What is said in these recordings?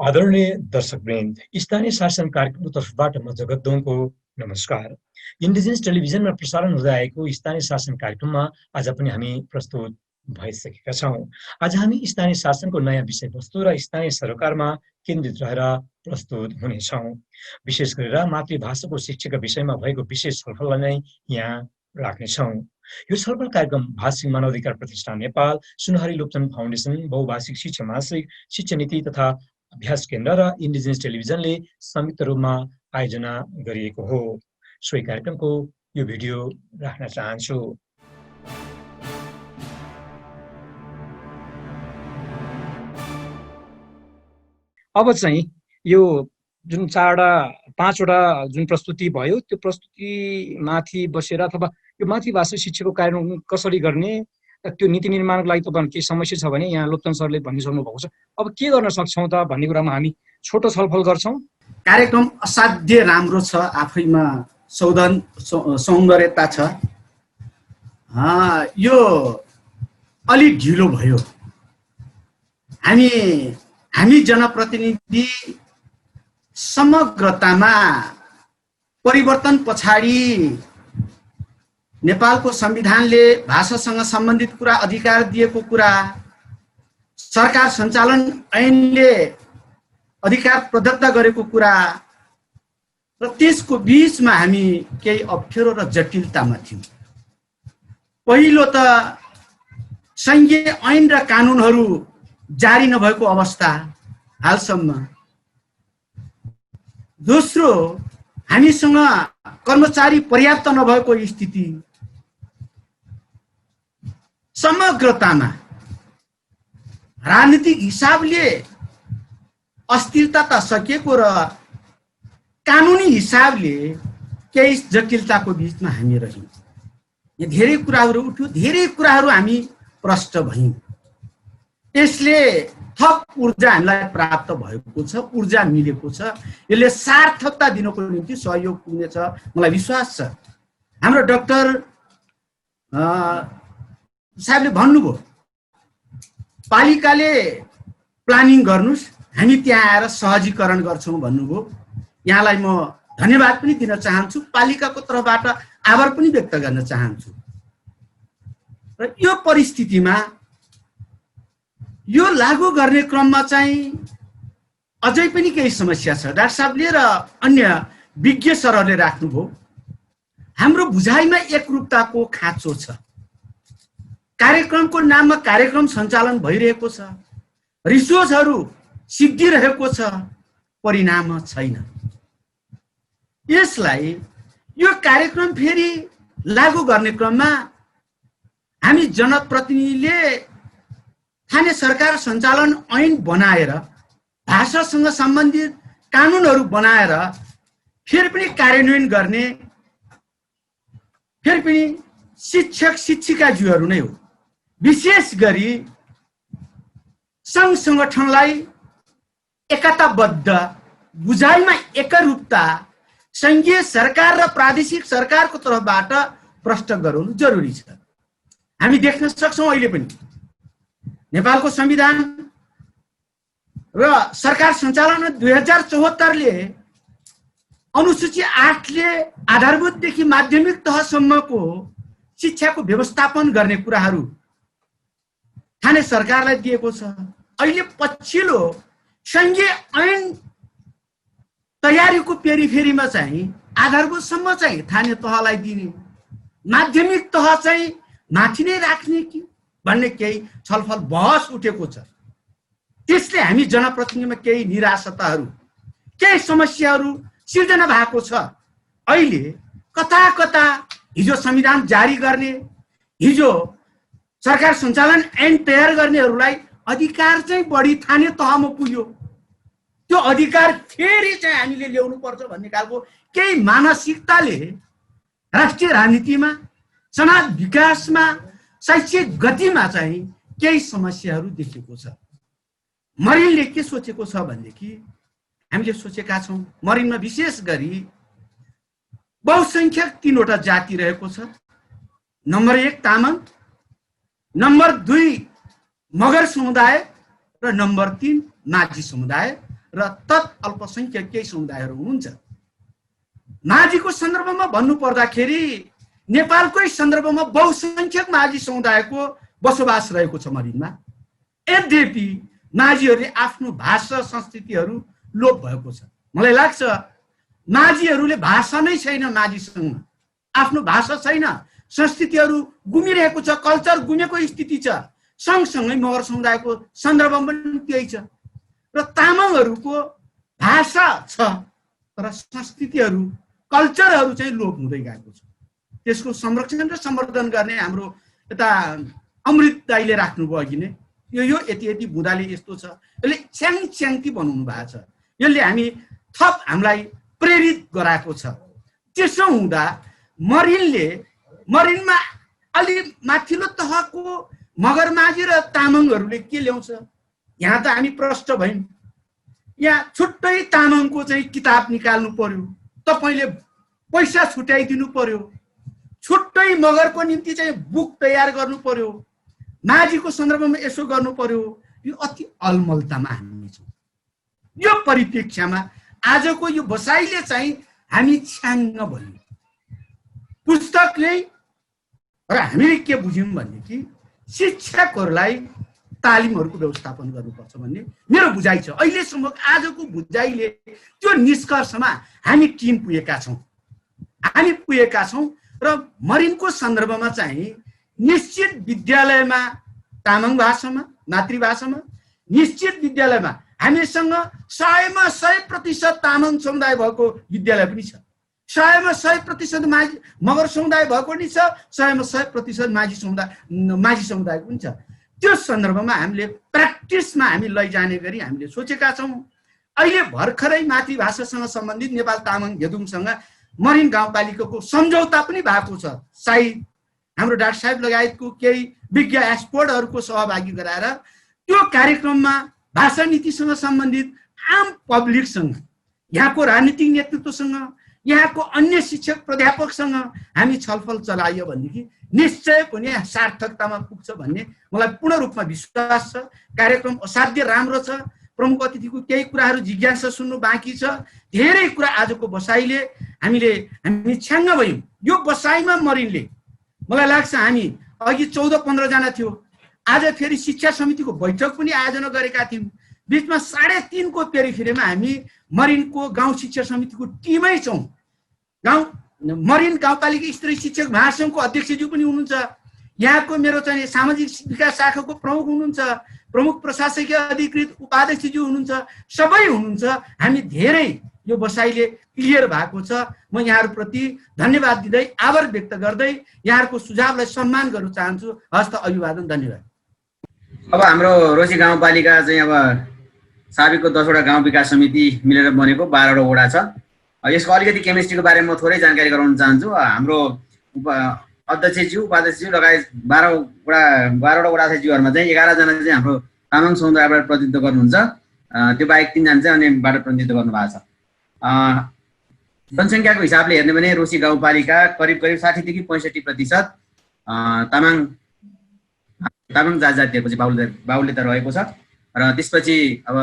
आदरणीय दर्शकवृन्द, स्थानीय शासन कार्यक्रमको तर्फबाट म जगत दोङको नमस्कार। इन्डिजिनियस टेलिभिजनमा प्रसारण हुँदै आएको स्थानीय शासन कार्यक्रममा आज पनि हामी प्रस्तुत भइसकेका छौँ। आज हामी स्थानीय शासनको नयाँ विषयवस्तु र स्थानीय सरकारमा केन्द्रित रहेर प्रस्तुत हुनेछौँ। विशेष गरेर मातृभाषाको शिक्षाका विषयमा भएको विशेष छलफललाई नै यहाँ राख्नेछौँ। यो छलफल कार्यक्रम भाषिक मानवाधिकार प्रतिष्ठान नेपाल, सुनहरी लोकचन फाउन्डेसन, बहुभाषिक शिक्षा मासिक, शिक्षा नीति तथा अभ्यास केन्द्र र इन्डिजिनियस टेलिभिजनले संयुक्त रूपमा आयोजना गरिएको हो। सोही कार्यक्रमको यो भिडियो राख्न चाहन्छु। अब चाहिँ यो जुन 4-5वटा जुन प्रस्तुति भयो, त्यो प्रस्तुति माथि बसेर अथवा यो मातृभाषा शिक्षाको कार्यान्वयन कसरी गर्ने, त्यो नीति निर्माणको लागि तपाईहरुको केही समस्या छ भने यहाँ लोकचन सरले भनिसक्नु भएको छ। अब के गर्न सक्छौं त भन्ने कुरामा हामी छोटो छलफल गर्छौं। कार्यक्रम असाध्य राम्रो छ, आफैमा सौन्दर्यता छ। यो अलि ढिलो भयो। हामी जनप्रतिनिधि समग्रतामा परिवर्तन पछाडि नेपालको संविधानले भाषासँग सम्बन्धित कुरा अधिकार दिएको कुरा, सरकार सञ्चालन ऐनले अधिकार प्रदत्त गरेको कुरा र त्यसको बीचमा हामी केही अप्ठ्यारो र जटिलतामा थियौँ। पहिलो त संघीय ऐन र कानुनहरू जारी नभएको अवस्था हालसम्म। दोस्रो, हामीसँग कर्मचारी पर्याप्त नभएको स्थिति। समग्रतामा राजनीतिक हिसाबले अस्थिरता त सकिएको र कानुनी हिसाबले केही जटिलताको बीचमा हामी रह्यौँ। यहाँ धेरै कुराहरू उठ्यो, धेरै कुराहरू हामी प्रष्ट भयौँ। यसले थप ऊर्जा हामीलाई प्राप्त भएको छ, ऊर्जा मिलेको छ। यसले सार्थकता दिनको निम्ति सहयोग पुग्नेछ, मलाई विश्वास छ। हाम्रो डाक्टर साहबले भन्नुभयो, पालिकाले प्लानिङ गर्नुस्, हामी त्यहाँ आएर सहजीकरण गर्छौँ भन्नुभयो। यहाँलाई म धन्यवाद पनि दिन चाहन्छु, पालिकाको तर्फबाट आभार पनि व्यक्त गर्न चाहन्छु। र यो परिस्थितिमा यो लागू गर्ने क्रममा चाहिँ अझै पनि केही समस्या छ। डाक्टर साहबले र अन्य विज्ञ सरहरूले राख्नुभयो, हाम्रो बुझाइमा एकरूपताको खाँचो छ। कार्यक्रमको नाममा कार्यक्रम सञ्चालन भइरहेको छ, रिसोर्सहरू सिद्धिरहेको छ, परिणाम छैन। यसलाई यो कार्यक्रम फेरि लागू गर्ने क्रममा हामी जनप्रतिनिधिले स्थानीय सरकार सञ्चालन ऐन बनाएर, भाषासँग सम्बन्धित कानुनहरू बनाएर फेरि पनि कार्यान्वयन गर्ने फेरि पनि शिक्षक शिक्षिकाज्यूहरू नै हो। विशेष गरी सङ्घ सङ्गठनलाई एकताबद्ध, बुझाइमा एकरूपता सङ्घीय सरकार र प्रादेशिक सरकारको तर्फबाट प्रष्ट गराउनु जरुरी छ। हामी देख्न सक्छौँ अहिले पनि नेपालको संविधान र सरकार सञ्चालन 2074ले अनुसूची 8ले आधारभूतदेखि माध्यमिक तहसम्मको शिक्षाको व्यवस्थापन गर्ने कुराहरू स्थानीय सरकारलाई दिएको छ। अहिले पछिल्लो संघीय ऐन तयारीको पेरिफेरीमा चाहिँ आधारभूतसम्म चाहिँ स्थानीय तहलाई दिने, माध्यमिक तह चाहिँ माथि नै राख्ने कि भन्ने केही छलफल बहस उठेको छ। त्यसले हामी जनप्रतिनिधिमा केही निराशताहरू, केही समस्याहरू सिर्जना भएको छ। अहिले कता कता हिजो संविधान जारी गर्ने, हिजो सरकार सञ्चालन ऐन तयार गर्नेहरूलाई अधिकार चाहिँ बढी स्थानीय तहमा पुग्यो। त्यो अधिकार फेरि चाहिँ हामीले ल्याउनु पर्छ भन्ने खालको केही मानसिकताले राष्ट्रिय राजनीतिमा, समाज विकासमा, शैक्षिक गतिमा चाहिँ केही समस्याहरू देखेको छ। मरिनले के सोचेको छ भनेदेखि हामीले सोचेका छौँ, मरिनमा विशेष गरी बहुसङ्ख्यक 3वटा जाति रहेको छ। नम्बर 1 तामाङ, नम्बर 2 मगर समुदाय र नम्बर 3 माझी समुदाय र तत् अल्पसंख्यक समुदायहरू हुनुहुन्छ। माझीको सन्दर्भमा भन्नु पर्दाखेरि नेपालकै सन्दर्भमा बहुसंख्यक माझी समुदायको बसोबास रहेको छ मरिनमा। यद्यपि माझीहरूले आफ्नो भाषा संस्कृतिहरू लोप भएको छ। मलाई लाग्छ माझीहरूले भाषा नै छैन, माझीसँग आफ्नो भाषा छैन, संस्कृतिहरू गुमिरहेको छ, कल्चर गुमेको स्थिति छ। सँगसँगै मगर समुदायको सन्दर्भमा पनि त्यही छ। र तामाङहरूको भाषा छ तर संस्कृतिहरू कल्चरहरू चाहिँ लोप हुँदै गएको छ। त्यसको संरक्षण र सम्वर्धन गर्ने हाम्रो यता अमृत दाइले राख्नुभयो अघि नै, यो यति बुदाले यस्तो छ, यसले च्याङती बनाउनु भएको छ, यसले थप हामीलाई प्रेरित गराएको छ। त्यसो हुँदा मरिनमा अलि माथिल्लो तहको मगर माझी र तामाङहरूले के ल्याउँछ? यहाँ त हामी प्रष्ट भयौँ। यहाँ छुट्टै तामाङको चाहिँ किताब निकाल्नु पर्यो, तपाईले पैसा छुट्याइदिनु पर्यो, छुट्टै मगरको निम्ति चाहिँ बुक तयार गर्नु पर्यो, माझीको सन्दर्भमा यसो गर्नु पर्यो। यो अति अलमलतामा हामी छौँ। यो परिप्रेक्ष्यमा आजको यो बसाइले चाहिँ हामी छ्याङ्ग भन्यौँ पुस्तकले। र हामीले के बुझ्यौँ भने कि शिक्षकहरूलाई तालिमहरूको व्यवस्थापन गर्नुपर्छ भन्ने मेरो बुझाइ छ। अहिलेसम्म आजको बुझाइले त्यो निष्कर्षमा हामी टिम पुगेका छौँ। र मरिनको सन्दर्भमा चाहिँ निश्चित विद्यालयमा तामाङ भाषामा, मातृभाषामा, निश्चित विद्यालयमा हामीसँग 100% तामाङ समुदाय भएको विद्यालय पनि छ, 100% मगर समुदाय भएको पनि छ, 100% माझी समुदाय पनि छ। त्यो सन्दर्भमा हामीले प्र्याक्टिसमा हामी लैजाने गरी हामीले सोचेका छौँ। अहिले भर्खरै मातृभाषासँग सम्बन्धित नेपाल तामाङ घेदुङसँग मरिन गाउँपालिकाको सम्झौता पनि भएको छ। सायद हाम्रो डाक्टर साहेब लगायतको केही विज्ञ एक्सपर्टहरूको सहभागी गराएर त्यो कार्यक्रममा भाषा नीतिसँग सम्बन्धित आम पब्लिकसँग, यहाँको राजनीतिक नेतृत्वसँग, यहाँको अन्य शिक्षक प्राध्यापकसँग हामी छलफल चलाइयो भनेदेखि निश्चय पनि सार्थकतामा पुग्छ भन्ने मलाई पूर्ण रूपमा विश्वास छ। कार्यक्रम असाध्य राम्रो छ। प्रमुख अतिथिको केही कुराहरू जिज्ञासा सुन्नु बाँकी छ। धेरै कुरा आजको बसाइले हामी छ्याङ्ग भयौँ। यो बसाइमा मरिनले मलाई लाग्छ हामी अघि 14-15 जना थियो, आज फेरि शिक्षा समितिको बैठक पनि आयोजना गरेका थियौँ। बिचमा 3.5 को पेरिफेरीमा हामी मरिनको गाउँ शिक्षा समितिको टिमै छौँ। मरिन गाउँपालिका स्तरीय शिक्षक महासङ्घको अध्यक्षज्यू पनि हुनुहुन्छ, यहाँको मेरो चाहिँ सामाजिक विकास शाखाको प्रमुख हुनुहुन्छ, प्रमुख प्रशासकीय अधिकृत उपाध्यक्षज्यू हुनुहुन्छ, सबै हुनुहुन्छ। हामी धेरै यो बसाइले क्लियर भएको छ। म यहाँहरूप्रति धन्यवाद दिँदै, आभार व्यक्त गर्दै यहाँहरूको सुझावलाई सम्मान गर्न चाहन्छु। हस्त अभिवादन, धन्यवाद। अब हाम्रो रोसी गाउँपालिका चाहिँ अब साबिकको 10वटा गाउँ विकास समिति मिलेर बनेको 12वटा वडा छ। यसको अलिकति केमिस्ट्रीको बारेमा म थोरै जानकारी गराउन चाहन्छु। हाम्रो अध्यक्षज्यू, उपाध्यक्षज्यू लगायत 12वटा वडाध्यक्षज्यूहरूमा चाहिँ 11 जना चाहिँ हाम्रो तामाङ समुदायबाट प्रतिनिधित्व गर्नुहुन्छ। त्यो बाहेक 3 जना चाहिँ अन्यबाट प्रतिनिधित्व गर्नुभएको छ। जनसङ्ख्याको हिसाबले हेर्ने भने रोसी गाउँपालिका करिब 60 देखि 65% तामाङ जातिहरूको चाहिँ बाहुल्यता रहेको छ। र त्यसपछि अब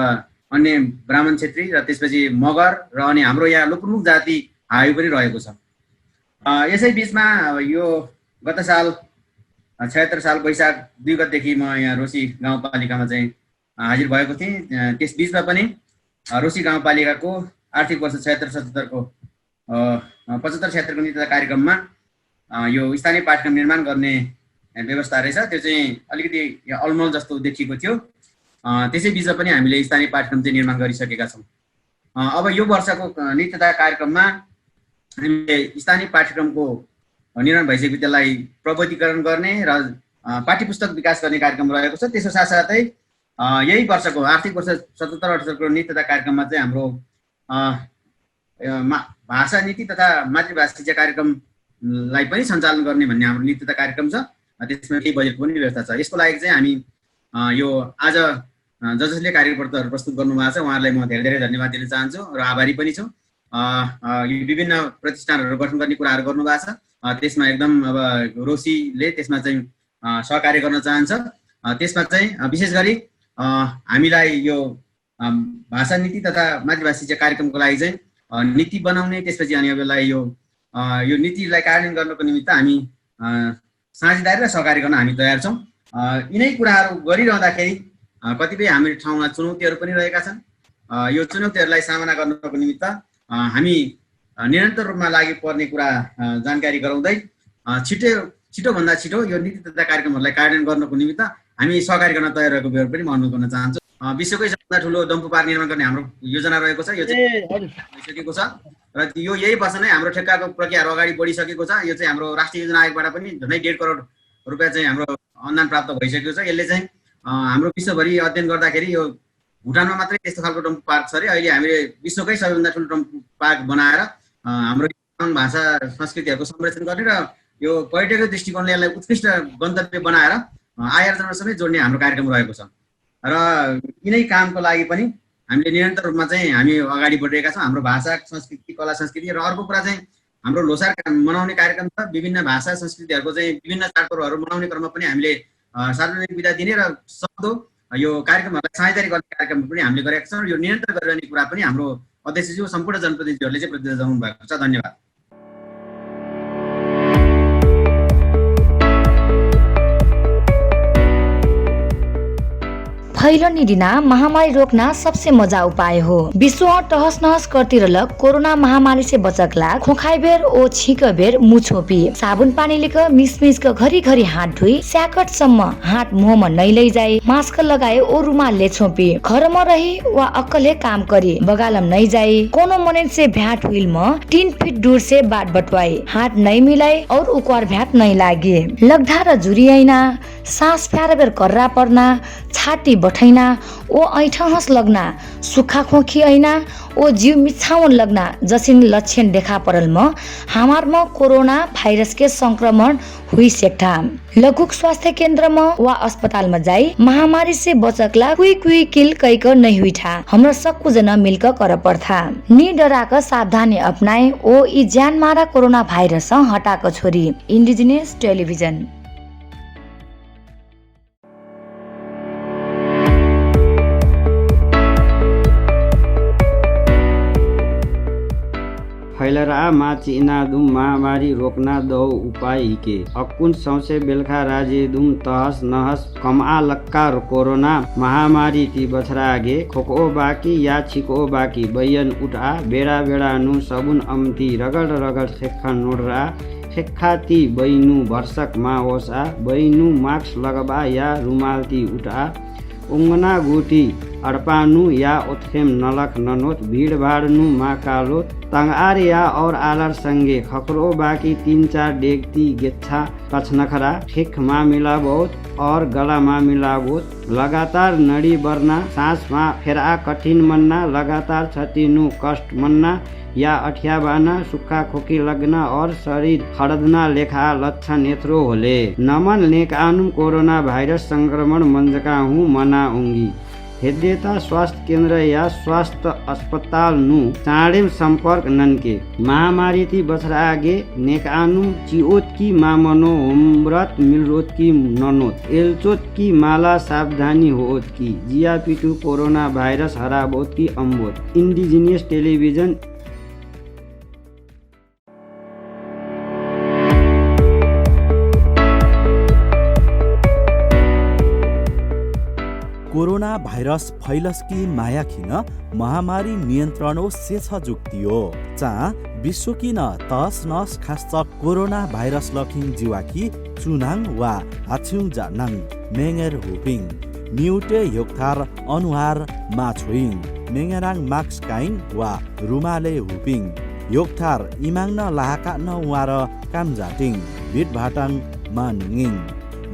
अन्य ब्राह्मण क्षेत्री र त्यसपछि मगर र अनि हाम्रो यहाँ लोकप्रमुख जाति हावी पनि रहेको छ। यसै बिचमा यो गत साल 76 साल वैशाख 2 गतेदेखि म यहाँ रोसी गाउँपालिकामा चाहिँ हाजिर भएको थिएँ। त्यस बिचमा पनि रोसी गाउँपालिकाको आर्थिक वर्ष 76-77 को 75-76 को नीति कार्यक्रममा यो स्थानीय पाठ्यक्रम निर्माण गर्ने व्यवस्था रहेछ। त्यो चाहिँ अलिकति अलमल जस्तो देखिएको थियो। त्यसै बिचमा पनि हामीले स्थानीय पाठ्यक्रम चाहिँ निर्माण गरिसकेका छौँ। अब यो वर्षको नित्यता कार्यक्रममा हामीले स्थानीय पाठ्यक्रमको निर्माण भइसकेको त्यसलाई प्रबन्धीकरण गर्ने र पाठ्यपुस्तक विकास गर्ने कार्यक्रम रहेको छ। त्यसको साथसाथै यही वर्षको आर्थिक वर्ष 77-78 को नित्यता कार्यक्रममा चाहिँ हाम्रो भाषा नीति तथा मातृभाषा शिक्षा कार्यक्रमलाई पनि सञ्चालन गर्ने भन्ने हाम्रो नित्यता कार्यक्रम छ। त्यसमा केही बजेटको पनि व्यवस्था छ। यसको लागि चाहिँ हामी यो आज जसले कार्यकर्ताहरू प्रस्तुत गर्नुभएको छ उहाँहरूलाई म धेरै धेरै धन्यवाद दिन चाहन्छु र आभारी पनि छु। यो विभिन्न प्रतिष्ठानहरू गठन गर्ने कुराहरू गर्नुभएको छ। त्यसमा एकदम अब रोसीले त्यसमा चाहिँ सहकार्य गर्न चाहन्छ। त्यसमा चाहिँ विशेष गरी हामीलाई यो भाषा नीति तथा मातृभाषा शिक्षा कार्यक्रमको लागि चाहिँ नीति बनाउने, त्यसपछि अनि अब यो नीतिलाई कार्यान्वयन गर्नको निमित्त हामी साझेदारी र सहकारी गर्न हामी तयार छौँ। यिनै कुराहरू गरिरहँदाखेरि कतिपय हाम्रो ठाउँमा चुनौतीहरू पनि रहेका छन्। यो चुनौतीहरूलाई सामना गर्नको निमित्त हामी निरन्तर रूपमा लागि पर्ने कुरा जानकारी गराउँदै छिटोभन्दा छिटो यो नीति तथा कार्यक्रमहरूलाई कार्यान्वयन गर्नको निमित्त हामी सहकारी गर्न तयार रहेको विवरण पनि म अनुरोध गर्न चाहन्छु। विश्वकै सबभन्दा ठुलो डम्फु पार्क निर्माण गर्ने हाम्रो योजना रहेको छ। यो चाहिँ भइसकेको छ र यो यही वर्ष नै हाम्रो ठेक्काको प्रक्रियाहरू अगाडि बढिसकेको छ। यो चाहिँ हाम्रो राष्ट्रिय योजना आयोगबाट पनि झन्डै 1.5 करोड रुपियाँ चाहिँ हाम्रो अनुदान प्राप्त भइसकेको छ। यसले चाहिँ हाम्रो विश्वभरि अध्ययन गर्दाखेरि यो भुटानमा मात्रै त्यस्तो खालको डम्फु पार्क छ अरे। अहिले हामीले विश्वकै सबैभन्दा ठुलो डम्फु पार्क बनाएर हाम्रो भाषा संस्कृतिहरूको संरक्षण गर्ने र यो पर्यटकीय दृष्टिकोणले यसलाई उत्कृष्ट गन्तव्य बनाएर आयोजनासँगै जोड्ने हाम्रो कार्यक्रम रहेको छ। र यिनै कामको लागि पनि हामीले निरन्तर रूपमा चाहिँ हामी अगाडि बढिरहेका छौँ। हाम्रो भाषा संस्कृति, कला संस्कृति र अर्को कुरा चाहिँ हाम्रो लोसार मनाउने कार्यक्रम छ। विभिन्न भाषा संस्कृतिहरूको चाहिँ विभिन्न चाडपर्वहरू मनाउने क्रममा पनि हामीले सार्वजनिक विधा दिने र सक्दो यो कार्यक्रमहरूलाई साझेदारी गर्ने कार्यक्रम पनि हामीले गरेका छौँ। यो निरन्तर गरिरहने कुरा पनि हाम्रो अध्यक्षज्यू सम्पूर्ण जनप्रतिनिधिहरूले चाहिँ प्रतिबद्धता जनाउनु भएको छ। धन्यवाद। फैलन दिना महामारी रोकना सबसे मजा उपाय हो। विश्व टहस नहस करतिरलक कोरोना महामारी से बचकला खोखाई बेर ओ छीक बेर मुछ छोपी साबुन पानी लेकर मिस का घरी घरी हाथ धुई स्याकट सम्म हाथ मुहमा नै लैजाए मास्क लगाए ओ रुमाल ले छोपी घरमा रही वा अक्कले काम करी बगालम नै जाए कोनो मने से भ्याट हुइल म 3 फीट दूर से बाट बटवाई हाथ नै मिलाए और उक्वार भ्याट नै लागे लगधा र जुरियाइना सास फ्यार बेर कर्रा पर्ना छाती बठैना ओ ऐठहस लग्ना सुखा खोखी ऐना ओ जीव मिछाउन लग्ना जसिन लक्षण देखा परल म हमार म कोरोना भाइरस के संक्रमण हुई सेक्ठा लघुक स्वास्थ्य केंद्र में वा अस्पताल में जाई महामारी से बचकला कुई किल कैक नहीं हुई था हमरा सबको जना मिलकर कर पर्था नि डराक सावधानी अपनाए ओ ई जान मारा कोरोना भाइरस हटाक छोरी। Indigenous television. फैलरा माचिना दुम महामारी रोकना दो उपाय हिके अकुन सौसे बेलखा राजे दुम तहस नहस कमा लक्का कोरोना महामारी ती बछरा आगे खोको बाकी या छिको बाकी बैयन उठा बेड़ा बेड़ा नु सबुन अम्ती रगड़ खेखा नोडरा खेखा ती बैनु भर्सक मा होसा बैनु मास्क लगबा या रुमाल ती उठा उंगना गुटी अड़पानु या उत्खेम नलक ननोत भीड़ भाड़नु मा कालो तंगार या और आलर संगे खकरो बाकी 3-4 डेगती गेच्छा कछनखरा ठिक मा मिला बहुत और गला मा मिला बहुत लगातार नड़ी बरना सांस मा फेरा कठिन मन्ना लगातार छतिनु कष्ट मन्ना या अठ्याबाना सुक्खा खोकी लगना और शरीर खड़दना लेखा लक्षण यत्रो होले नमन नेक आनुम कोरोना भाइरस संक्रमण मंजका हूँ मना उंगी हेद्यता स्वास्थ्य केंद्र या स्वास्थ्य अस्पताल नु चाँडेम संपर्क ननके महामारी ती बछरा आगे नेकानु चिओत की मामनो होमव्रत मिलरोत की ननोत एलचोत की माला सावधानी होत की जिया पिटू कोरोना भाइरस हराबोत की अम्बोत। Indigenous television. कोरोना भाइरस फैलस्की माया खिन महामारी नियन्त्रणो सेछ जुक्तियो चा विश्व किन तस नस खास कोरोना भाइरस लखिङ जिवाकी चुनाङ वा हाछुङ जानाङ मेङेर हुपिङ म्युटे योक्थार अनुहार माछोइङ मेङेराङ माक्स काइङ वा रुमाले हुपिङ योक्थार इमाङ न लाहाका न वार काम जाटिङ भिट भाटाङ मानिङ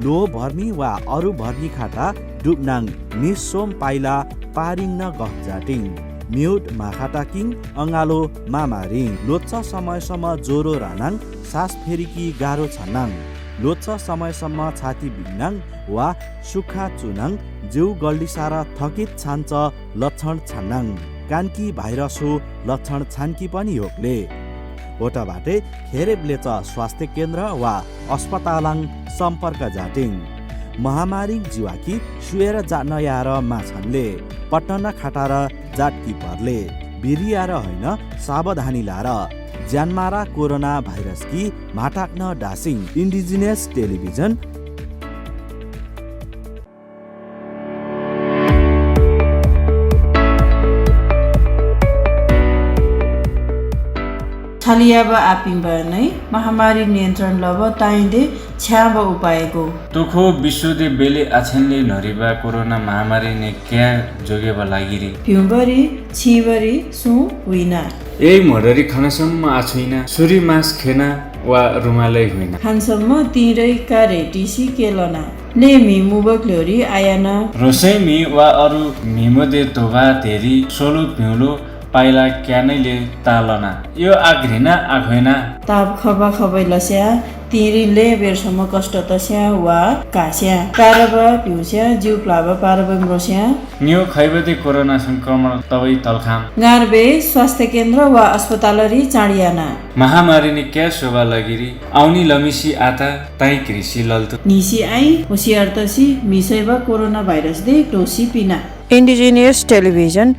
लो भर्मी वा अरु भर्मी खाटा डुबनाङ निसोम पाइला पारिङ न गह जाटिङ म्युट माखाटाकिङ अङ्गालो मामारिङ लोच्चा समयसम्म ज्वरो रानाङ सास फेरिकी गाह्रो छनाङ लोच्चा समयसम्म छाती बिग्नाङ वा सुक्खा चुनाङ जिउ गल्डिसार थकित छान्छ लक्षण छनाङ कानकी भाइरस हो लक्षण छान्की पनि होक्ले ओटाबाटै खेरेब्लेच स्वास्थ्य केन्द्र वा अस्पतालाङ सम्पर्क जाटिङ महामारी जिवाकी सुएर जान यार माछनले पटन खाटार जाटकी परले बिरियार होइन सावधानी लार ज्यानमारा कोरोना भाइरस की माटाक्न डासिङ इन्डिजिनियस टेलिभिजन छलियाब आपिम्ब नै महामारी नियन्त्रण लब ताइदे छ्याब उपायको तुखो विश्वदे बेले आछेनले नरिबा कोरोना महामारी ने क्या जोगेबा लागिरी पिउबरी छिबरी सु हुइना यही मडरी खानसम्म आछुइना सुरी मास खेना वा रुमालै होइन खानसम्म तिरै कारे टिसी केलना ले मि मुबक्लोरी आयाना रोसैमी वा अरु मिमोदे तोबा तेरी सोलो पिउलो पाइला क्यानैले तालना यो आघ्रिना आघैना ताप खबा खबै लस्या तिरीले बेरसम्म कष्ट तस्या वा कास्या कारबा पिउस्या जिउ प्लाबा पारबा मृस्या न्यू खैबदे कोरोना संक्रमण तबै तलखाम गार्बे स्वास्थ्य केन्द्र वा अस्पतालरी चाँडियाना महामारी ने क्या शोभा लगिरी आउनी लमिसी आता ताई कृषि लल्तु निसी आई होसियार तसी मिसैबा कोरोना भाइरस दे टोसी पिना इन्डिजिनियस टेलिभिजन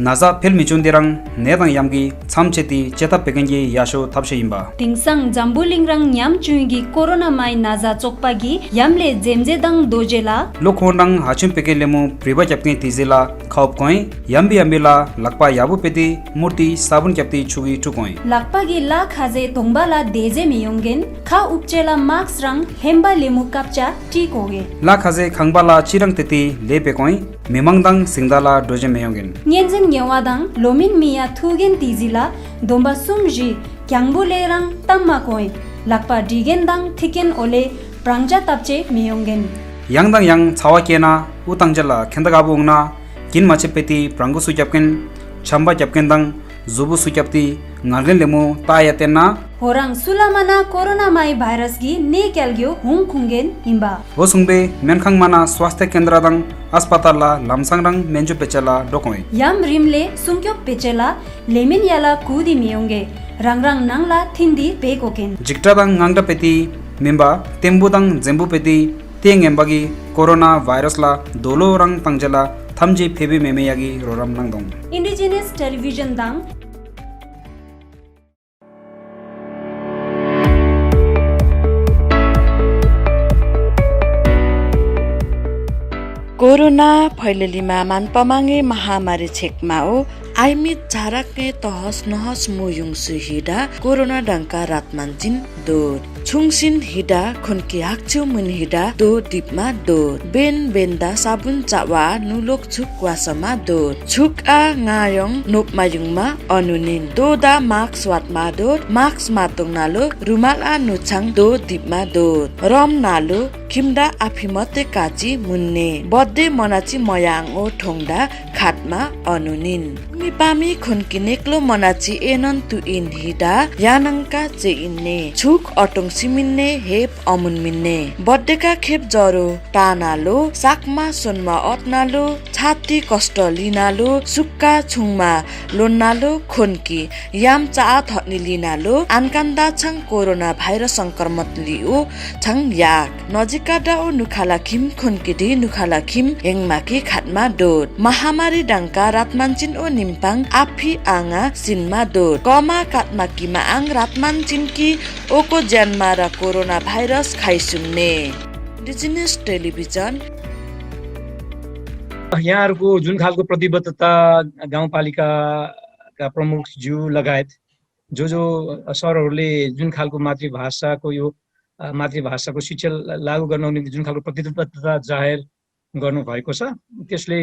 नाजा फिल्मी चुन्दिरङ नेदङ यामगी छमचेती चेता पेगंगी याशो थप्से इम्बा टिङसङ जम्बुलिङरङ याम चुइगी कोरोना माइ नाजा चोकपागी यामले जेमजेदङ दोजेला लोखोंडङ हाचुम पेकेलेमु प्रिबा चपके तिजेला खौप कोइ याम्बी याम्बीला लकपा याबु पेती मूर्ति साबुन क्याप्ती छुगी टुकोइ लकपागी ला खाजे तोंगबाला देजे मियोंगेन खा उपचेला मार्क्स रङ हेम्बा लेमु काप्चा टिकोगे ला खाजे खंगबाला चिरङ तेती लेपे कोइ मेमङदङ सिंगदाला डोजे मेयोंगेन न्येन्जेन न्यवादङ लोमिन मिया थुगेन तिजिला दोम्बा सुमजी क्यांगबुलेरङ तम्मा कोइ लकपा डिगेनदङ थिकेन ओले प्रांजा तपचे मियोंगेन याङदङ याङ छावा केना उतंगजला खेंदगाबुङना किन माचे पेती प्रांगु सुक्यापकेन छम्बा क्यापकेनदङ जुबु सुक्याप्ती ngalen lemu tayatena horang sulamana corona mai virus gi ne kelgyo hung khungen imba hosungbe menkhang mana swasthya kendra dang अस्पताल ला लमसंग रंग मेंजु पेचला डोकोइ याम रिमले सुंक्यो पेचला लेमिन याला कुदी मियोंगे रंग रंग नंगला थिंदी पेकोकेन जिक्टा दंग ngang पेती मेंबा तेंबु दंग जेंबु पेती तेंग एम्बागी कोरोना वायरस ला दोलो रंग तंगजला थमजी फेबी मेमेयागी रोरम नंगदों इंडिजिनियस टेलीविजन दंग कोरोना फैललीमा मानपमाङे महामारी छेकमाओ आइमित झाराके तहस नहस मुयुङ सुहिडा कोरोना डंका रातमानजिन दोर छुङसिन हिडा खुनकी हाक्छु मुन हिडा दो दिपमा दोर बेन बेन्दा साबुन चावा नुलोक छुक वासमा दोर छुक आ ngaयong नोपमायुङमा अनुनिन दोदा मार्क्स वातमा दोर मार्क्स मातोङ नालो रुमाल आ नुछाङ दो दिपमा दोर रम नालो खिमदा आफिमते काची मुन्ने बद्दे मनाची मयाङ ओ ठोङडा खाटमा अनुनिन मिपामी खुनकी नेक्लो मनाची एनन तु इन हिडा यानङका चे इन्ने छुक अटोङ सिमिन्ने हेप अमुन मिन्ने बड्डेका खेप जरो टानालो साकमा सोनमा अत्नालो छाती कष्ट लिनालो सुक्का छुङमा लोन्नालो खुनकी याम चा थनि लिनालो आनकान्दा छङ कोरोना भाइरस संक्रमण लिउ छङ याक नजिका डाउ नुखाला खिम खुनकी दि नुखाला खिम हेङमाकी खाटमा डोर महामारी डांका रातमानचिन ओ निम्पाङ आफी आङा सिनमा डोर कमा काटमाकीमा आङ रातमानचिनकी ओको ज्यानमारा कोरोना भाइरस खाइसुन्ने इन्डिजिनियस टेलिभिजन यहाँहरूको जुन खालको प्रतिबद्धता गाउँपालिकाका प्रमुख ज्यू लगायत जो सरहरूले जुन खालको मातृभाषाको शिक्षा लागू गर्न निम्ति जुन खालको प्रतिबद्धता जाहेर गर्नु भएको छ त्यसले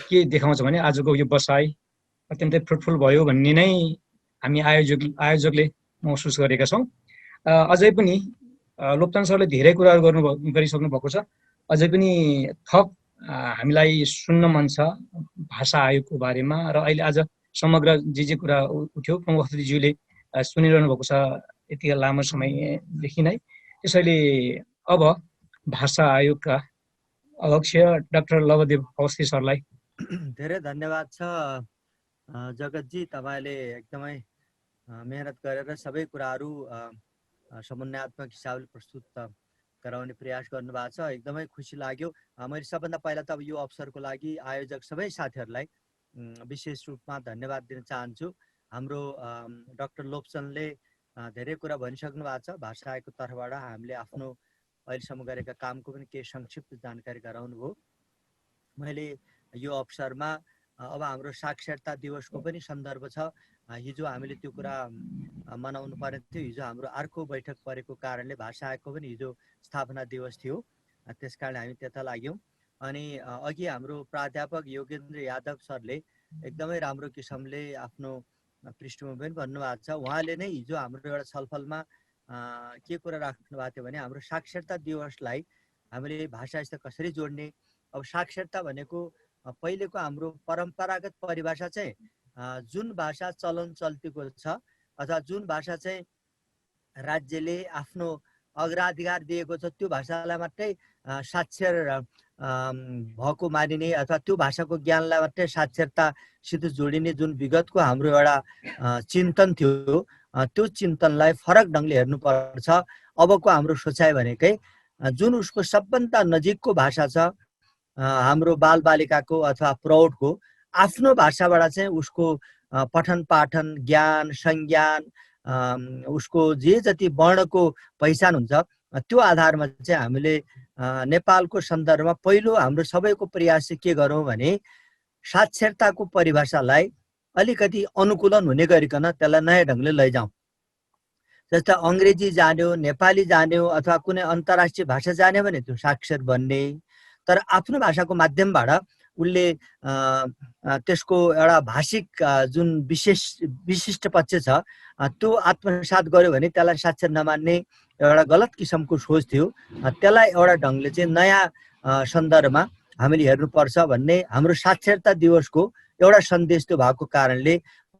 के देखाउँछ भने आजको यो बसाइ अत्यन्तै फ्रुटफुल भयो भन्ने नै हामी आयोजकले महसुस गरेका छौँ। अझै पनि लोकतान सरले धेरै कुराहरू गरिसक्नु भएको छ। अझै पनि थप हामीलाई सुन्न मन छ भाषा आयोगको बारेमा र अहिले आज समग्र जे कुरा उठ्यो प्रमुख अतिथिज्यूले सुनिरहनु भएको छ यति लामो समयदेखि नै। त्यसैले अब भाषा आयोगका अध्यक्ष डाक्टर लवदेव अवस्थी सरलाई धेरै धन्यवाद छ जगतजी, तपाईँले एकदमै मेहनत गरेर सबै कुराहरू समन्वयात्मक हिसाबले प्रस्तुत गराउने प्रयास गर्नुभएको छ। एकदमै खुसी लाग्यो। मैले सबभन्दा पहिला त अब यो अवसरको लागि आयोजक सबै साथीहरूलाई विशेष रूपमा धन्यवाद दिन चाहन्छु। हाम्रो डाक्टर लोप्सनले धेरै कुरा भनिसक्नु भएको छ। भाषा आयोगको तर्फबाट हामीले आफ्नो अहिलेसम्म गरेका कामको पनि केही संक्षिप्त जानकारी गराउनु भयो। मैले यो अवसरमा अब हाम्रो साक्षरता दिवसको पनि सन्दर्भ छ। हिजो हामीले त्यो कुरा मनाउनु पर्ने थियो। हिजो हाम्रो अर्को बैठक परेको कारणले भाषा आयोगको पनि हिजो स्थापना दिवस थियो, त्यसकारण हामी त्यता लाग्यौँ। अनि अघि हाम्रो प्राध्यापक योगेन्द्र यादव सरले एकदमै राम्रो किसिमले आफ्नो पृष्ठभूमि पनि भन्नुभएको छ। उहाँले नै हिजो हाम्रो एउटा छलफलमा के कुरा राख्नु भएको थियो भने हाम्रो साक्षरता दिवसलाई हामीले भाषासित कसरी जोड्ने। अब साक्षरता भनेको पहिलेको हाम्रो परम्परागत परिभाषा चाहिँ जुन भाषा चलन चल्तीको छ अथवा जुन भाषा चाहिँ राज्यले आफ्नो अग्राधिकार दिएको छ त्यो भाषालाई मात्रै साक्षर भएको मानिने अथवा त्यो भाषाको ज्ञानलाई मात्रै साक्षरतासित जोडिने जुन विगतको हाम्रो एउटा चिन्तन थियो, त्यो चिन्तनलाई फरक ढङ्गले हेर्नुपर्छ। अबको हाम्रो सोचाइ भनेकै जुन उसको सबभन्दा नजिकको भाषा छ हाम्रो बालबालिकाको अथवा प्रौढको, आफ्नो भाषाबाट चाहिँ उसको पठन पाठन ज्ञान संज्ञान उसको जे जति वर्णको पहिचान हुन्छ त्यो आधारमा चाहिँ हामीले नेपालको सन्दर्भमा पहिलो हाम्रो सबैको प्रयास चाहिँ के गरौँ भने साक्षरताको परिभाषालाई अलिकति अनुकूलन हुने गरिकन त्यसलाई नयाँ ढङ्गले लैजाउँ। जस्तै अङ्ग्रेजी जान्यो, नेपाली जान्यो अथवा कुनै अन्तर्राष्ट्रिय भाषा जान्यो भने त्यो साक्षर बन्ने, तर आफ्नो भाषाको माध्यमबाट उसले त्यसको एउटा भाषिक जुन विशिष्ट पक्ष छ त्यो आत्मसात गर्यो भने त्यसलाई साक्षर नमान्ने एउटा गलत किसिमको सोच थियो। त्यसलाई एउटा ढङ्गले चाहिँ नयाँ सन्दर्भमा हामीले हेर्नुपर्छ भन्ने हाम्रो साक्षरता दिवसको एउटा सन्देश त्यो भएको कारणले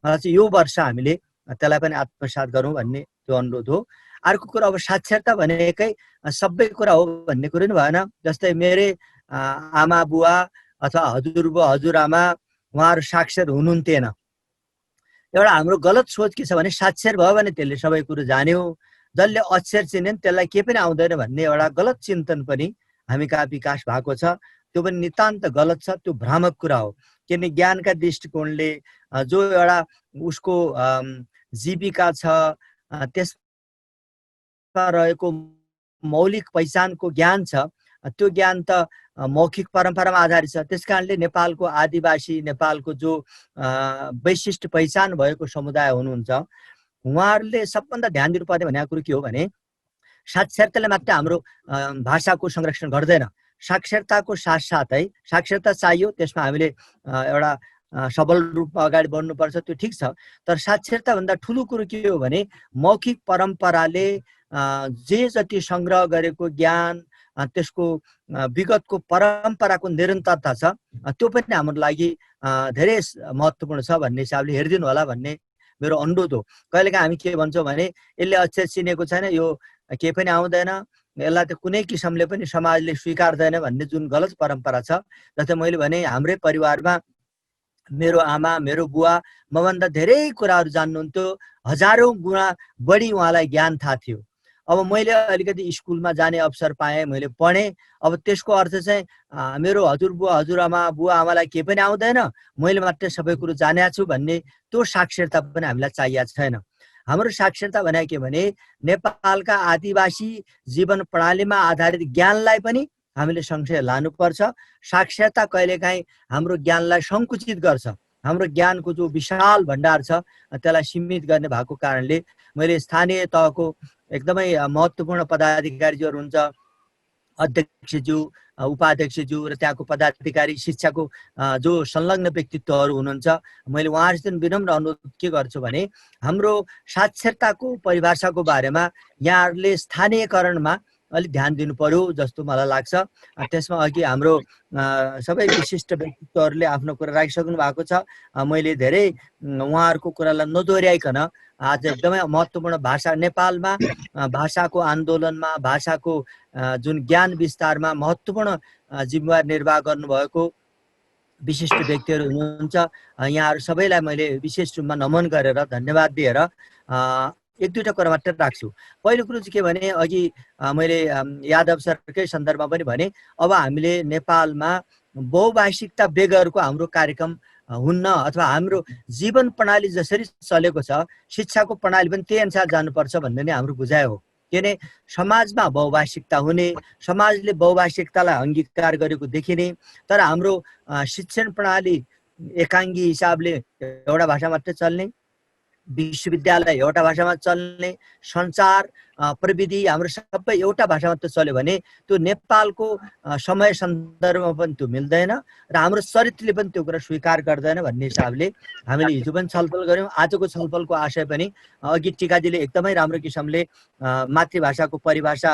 मलाई चाहिँ यो वर्ष हामीले त्यसलाई पनि आत्मसात गरौँ भन्ने त्यो अनुरोध हो। अर्को कुरा, अब साक्षरता भनेकै सबै कुरा हो भन्ने कुरो नि भएन। जस्तै मेरै आमा बुवा अथवा हजुरबुवा हजुरआमा उहाँहरू साक्षर हुनुहुन्थेन। एउटा हाम्रो गलत सोच के छ भने साक्षर भयो भने त्यसले सबै कुरो जान्यो, जसले अक्षर चिन्यो त्यसलाई केही पनि आउँदैन भन्ने एउटा गलत चिन्तन पनि हामी कहाँ विकास भएको छ। त्यो पनि नितान्त गलत छ, त्यो भ्रामक कुरा हो। किनभने ज्ञानका दृष्टिकोणले जो एउटा उसको जीविका छ त्यसमा रहेको मौलिक पहिचानको ज्ञान छ, त्यो ज्ञान त मौखिक परम्परामा आधारित छ। त्यसकारणले नेपालको आदिवासी, नेपालको जो वैशिष्ट पहिचान भएको समुदाय हुनुहुन्छ उहाँहरूले सबभन्दा ध्यान दिनुपर्ने भनेको कुरो के हो भने साक्षरताले मात्रै हाम्रो भाषाको संरक्षण गर्दैन। साक्षरताको साथसाथै साक्षरता चाहियो, त्यसमा हामीले एउटा सबल रूपमा अगाडि बढ्नुपर्छ, त्यो ठिक छ। तर साक्षरताभन्दा ठुलो कुरो के हो भने मौखिक परम्पराले जे जति सङ्ग्रह गरेको ज्ञान त्यसको विगतको परम्पराको निरन्तरता छ त्यो पनि हाम्रो लागि धेरै महत्त्वपूर्ण छ भन्ने हिसाबले हेरिदिनु होला भन्ने मेरो अनुरोध हो। कहिलेकाहीँ हामी के भन्छौँ भने यसले अक्षर चिनेको छैन, यो केही पनि आउँदैन, यसलाई त कुनै किसिमले पनि समाजले स्वीकार्दैन भन्ने जुन गलत परम्परा छ। जस्तै मैले भने हाम्रै परिवारमा मेरो आमा मेरो बुवा मभन्दा धेरै कुराहरू जान्नुहुन्थ्यो, हजारौँ गुणा बढी उहाँलाई ज्ञान थाहा थियो। अब मैले अलिकति स्कुलमा जाने अवसर पाएँ, मैले पढेँ। अब त्यसको अर्थ चाहिँ मेरो हजुरबुवा हजुरआमा बुवा आमालाई केही पनि आउँदैन, मैले मात्रै सबै कुरो जानेको छु भन्ने त्यो साक्षरता पनि हामीलाई चाहिएको छैन। हाम्रो साक्षरता भनेको के भने नेपालका आदिवासी जीवन प्रणालीमा आधारित ज्ञानलाई पनि हामीले सँगसँगै लानुपर्छ। साक्षरता कहिलेकाहीँ हाम्रो ज्ञानलाई सङ्कुचित गर्छ, हाम्रो ज्ञानको जो विशाल भण्डार छ त्यसलाई सीमित गर्ने भएको कारणले मैले स्थानीय तहको एकदमै महत्त्वपूर्ण पदाधिकारीहरू हुन्छ, अध्यक्षज्यू उपाध्यक्षज्यू र त्यहाँको पदाधिकारी शिक्षाको जो संलग्न व्यक्तित्वहरू हुनुहुन्छ, मैले उहाँहरूसित विनम्र अनुरोध के गर्छु भने हाम्रो साक्षरताको परिभाषाको बारेमा यहाँहरूले स्थानीयकरणमा अलिक ध्यान दिनु पर्यो जस्तो मलाई लाग्छ। त्यसमा अघि हाम्रो सबै विशिष्ट व्यक्तित्वहरूले आफ्नो कुरा राखिसक्नु भएको छ। मैले धेरै उहाँहरूको कुरालाई नदोहोऱ्याइकन आज एकदमै महत्त्वपूर्ण भाषा नेपालमा भाषाको आन्दोलनमा भाषाको जुन ज्ञान विस्तारमा महत्त्वपूर्ण जिम्मेवारी निर्वाह गर्नुभएको विशिष्ट व्यक्तिहरू हुनुहुन्छ। यहाँहरू सबैलाई मैले विशेष रूपमा नमन गरेर धन्यवाद दिएर एक दुईवटा कुरा मात्र राख्छु। पहिलो कुरो चाहिँ के भने अघि मैले यादव सरकै सन्दर्भमा पनि भने अब हामीले नेपालमा बहुभाषिकता बेगरको हाम्रो कार्यक्रम हुन्न अथवा हाम्रो जीवन प्रणाली जसरी चलेको छ शिक्षाको प्रणाली पनि त्यही अनुसार जानुपर्छ भन्ने नै हाम्रो बुझाइ हो। किनभने समाजमा बहुभाषिकता हुने, समाजले बहुभाषिकतालाई अंगीकार गरेको देखिने, तर हाम्रो शिक्षण प्रणाली एकाङ्गी हिसाबले एउटा भाषा मात्रै चल्ने, विश्वविद्यालय एउटा भाषामा चल्ने, सञ्चार प्रविधि हाम्रो सबै एउटा भाषा मात्र चल्यो भने त्यो नेपालको समय सन्दर्भमा पनि त्यो मिल्दैन र हाम्रो चरित्रले पनि त्यो कुरा स्वीकार गर्दैन भन्ने हिसाबले हामीले हिजो पनि छलफल गऱ्यौँ। आजको छलफलको आशय पनि अघि टिकाजीले एकदमै राम्रो किसिमले मातृभाषाको परिभाषा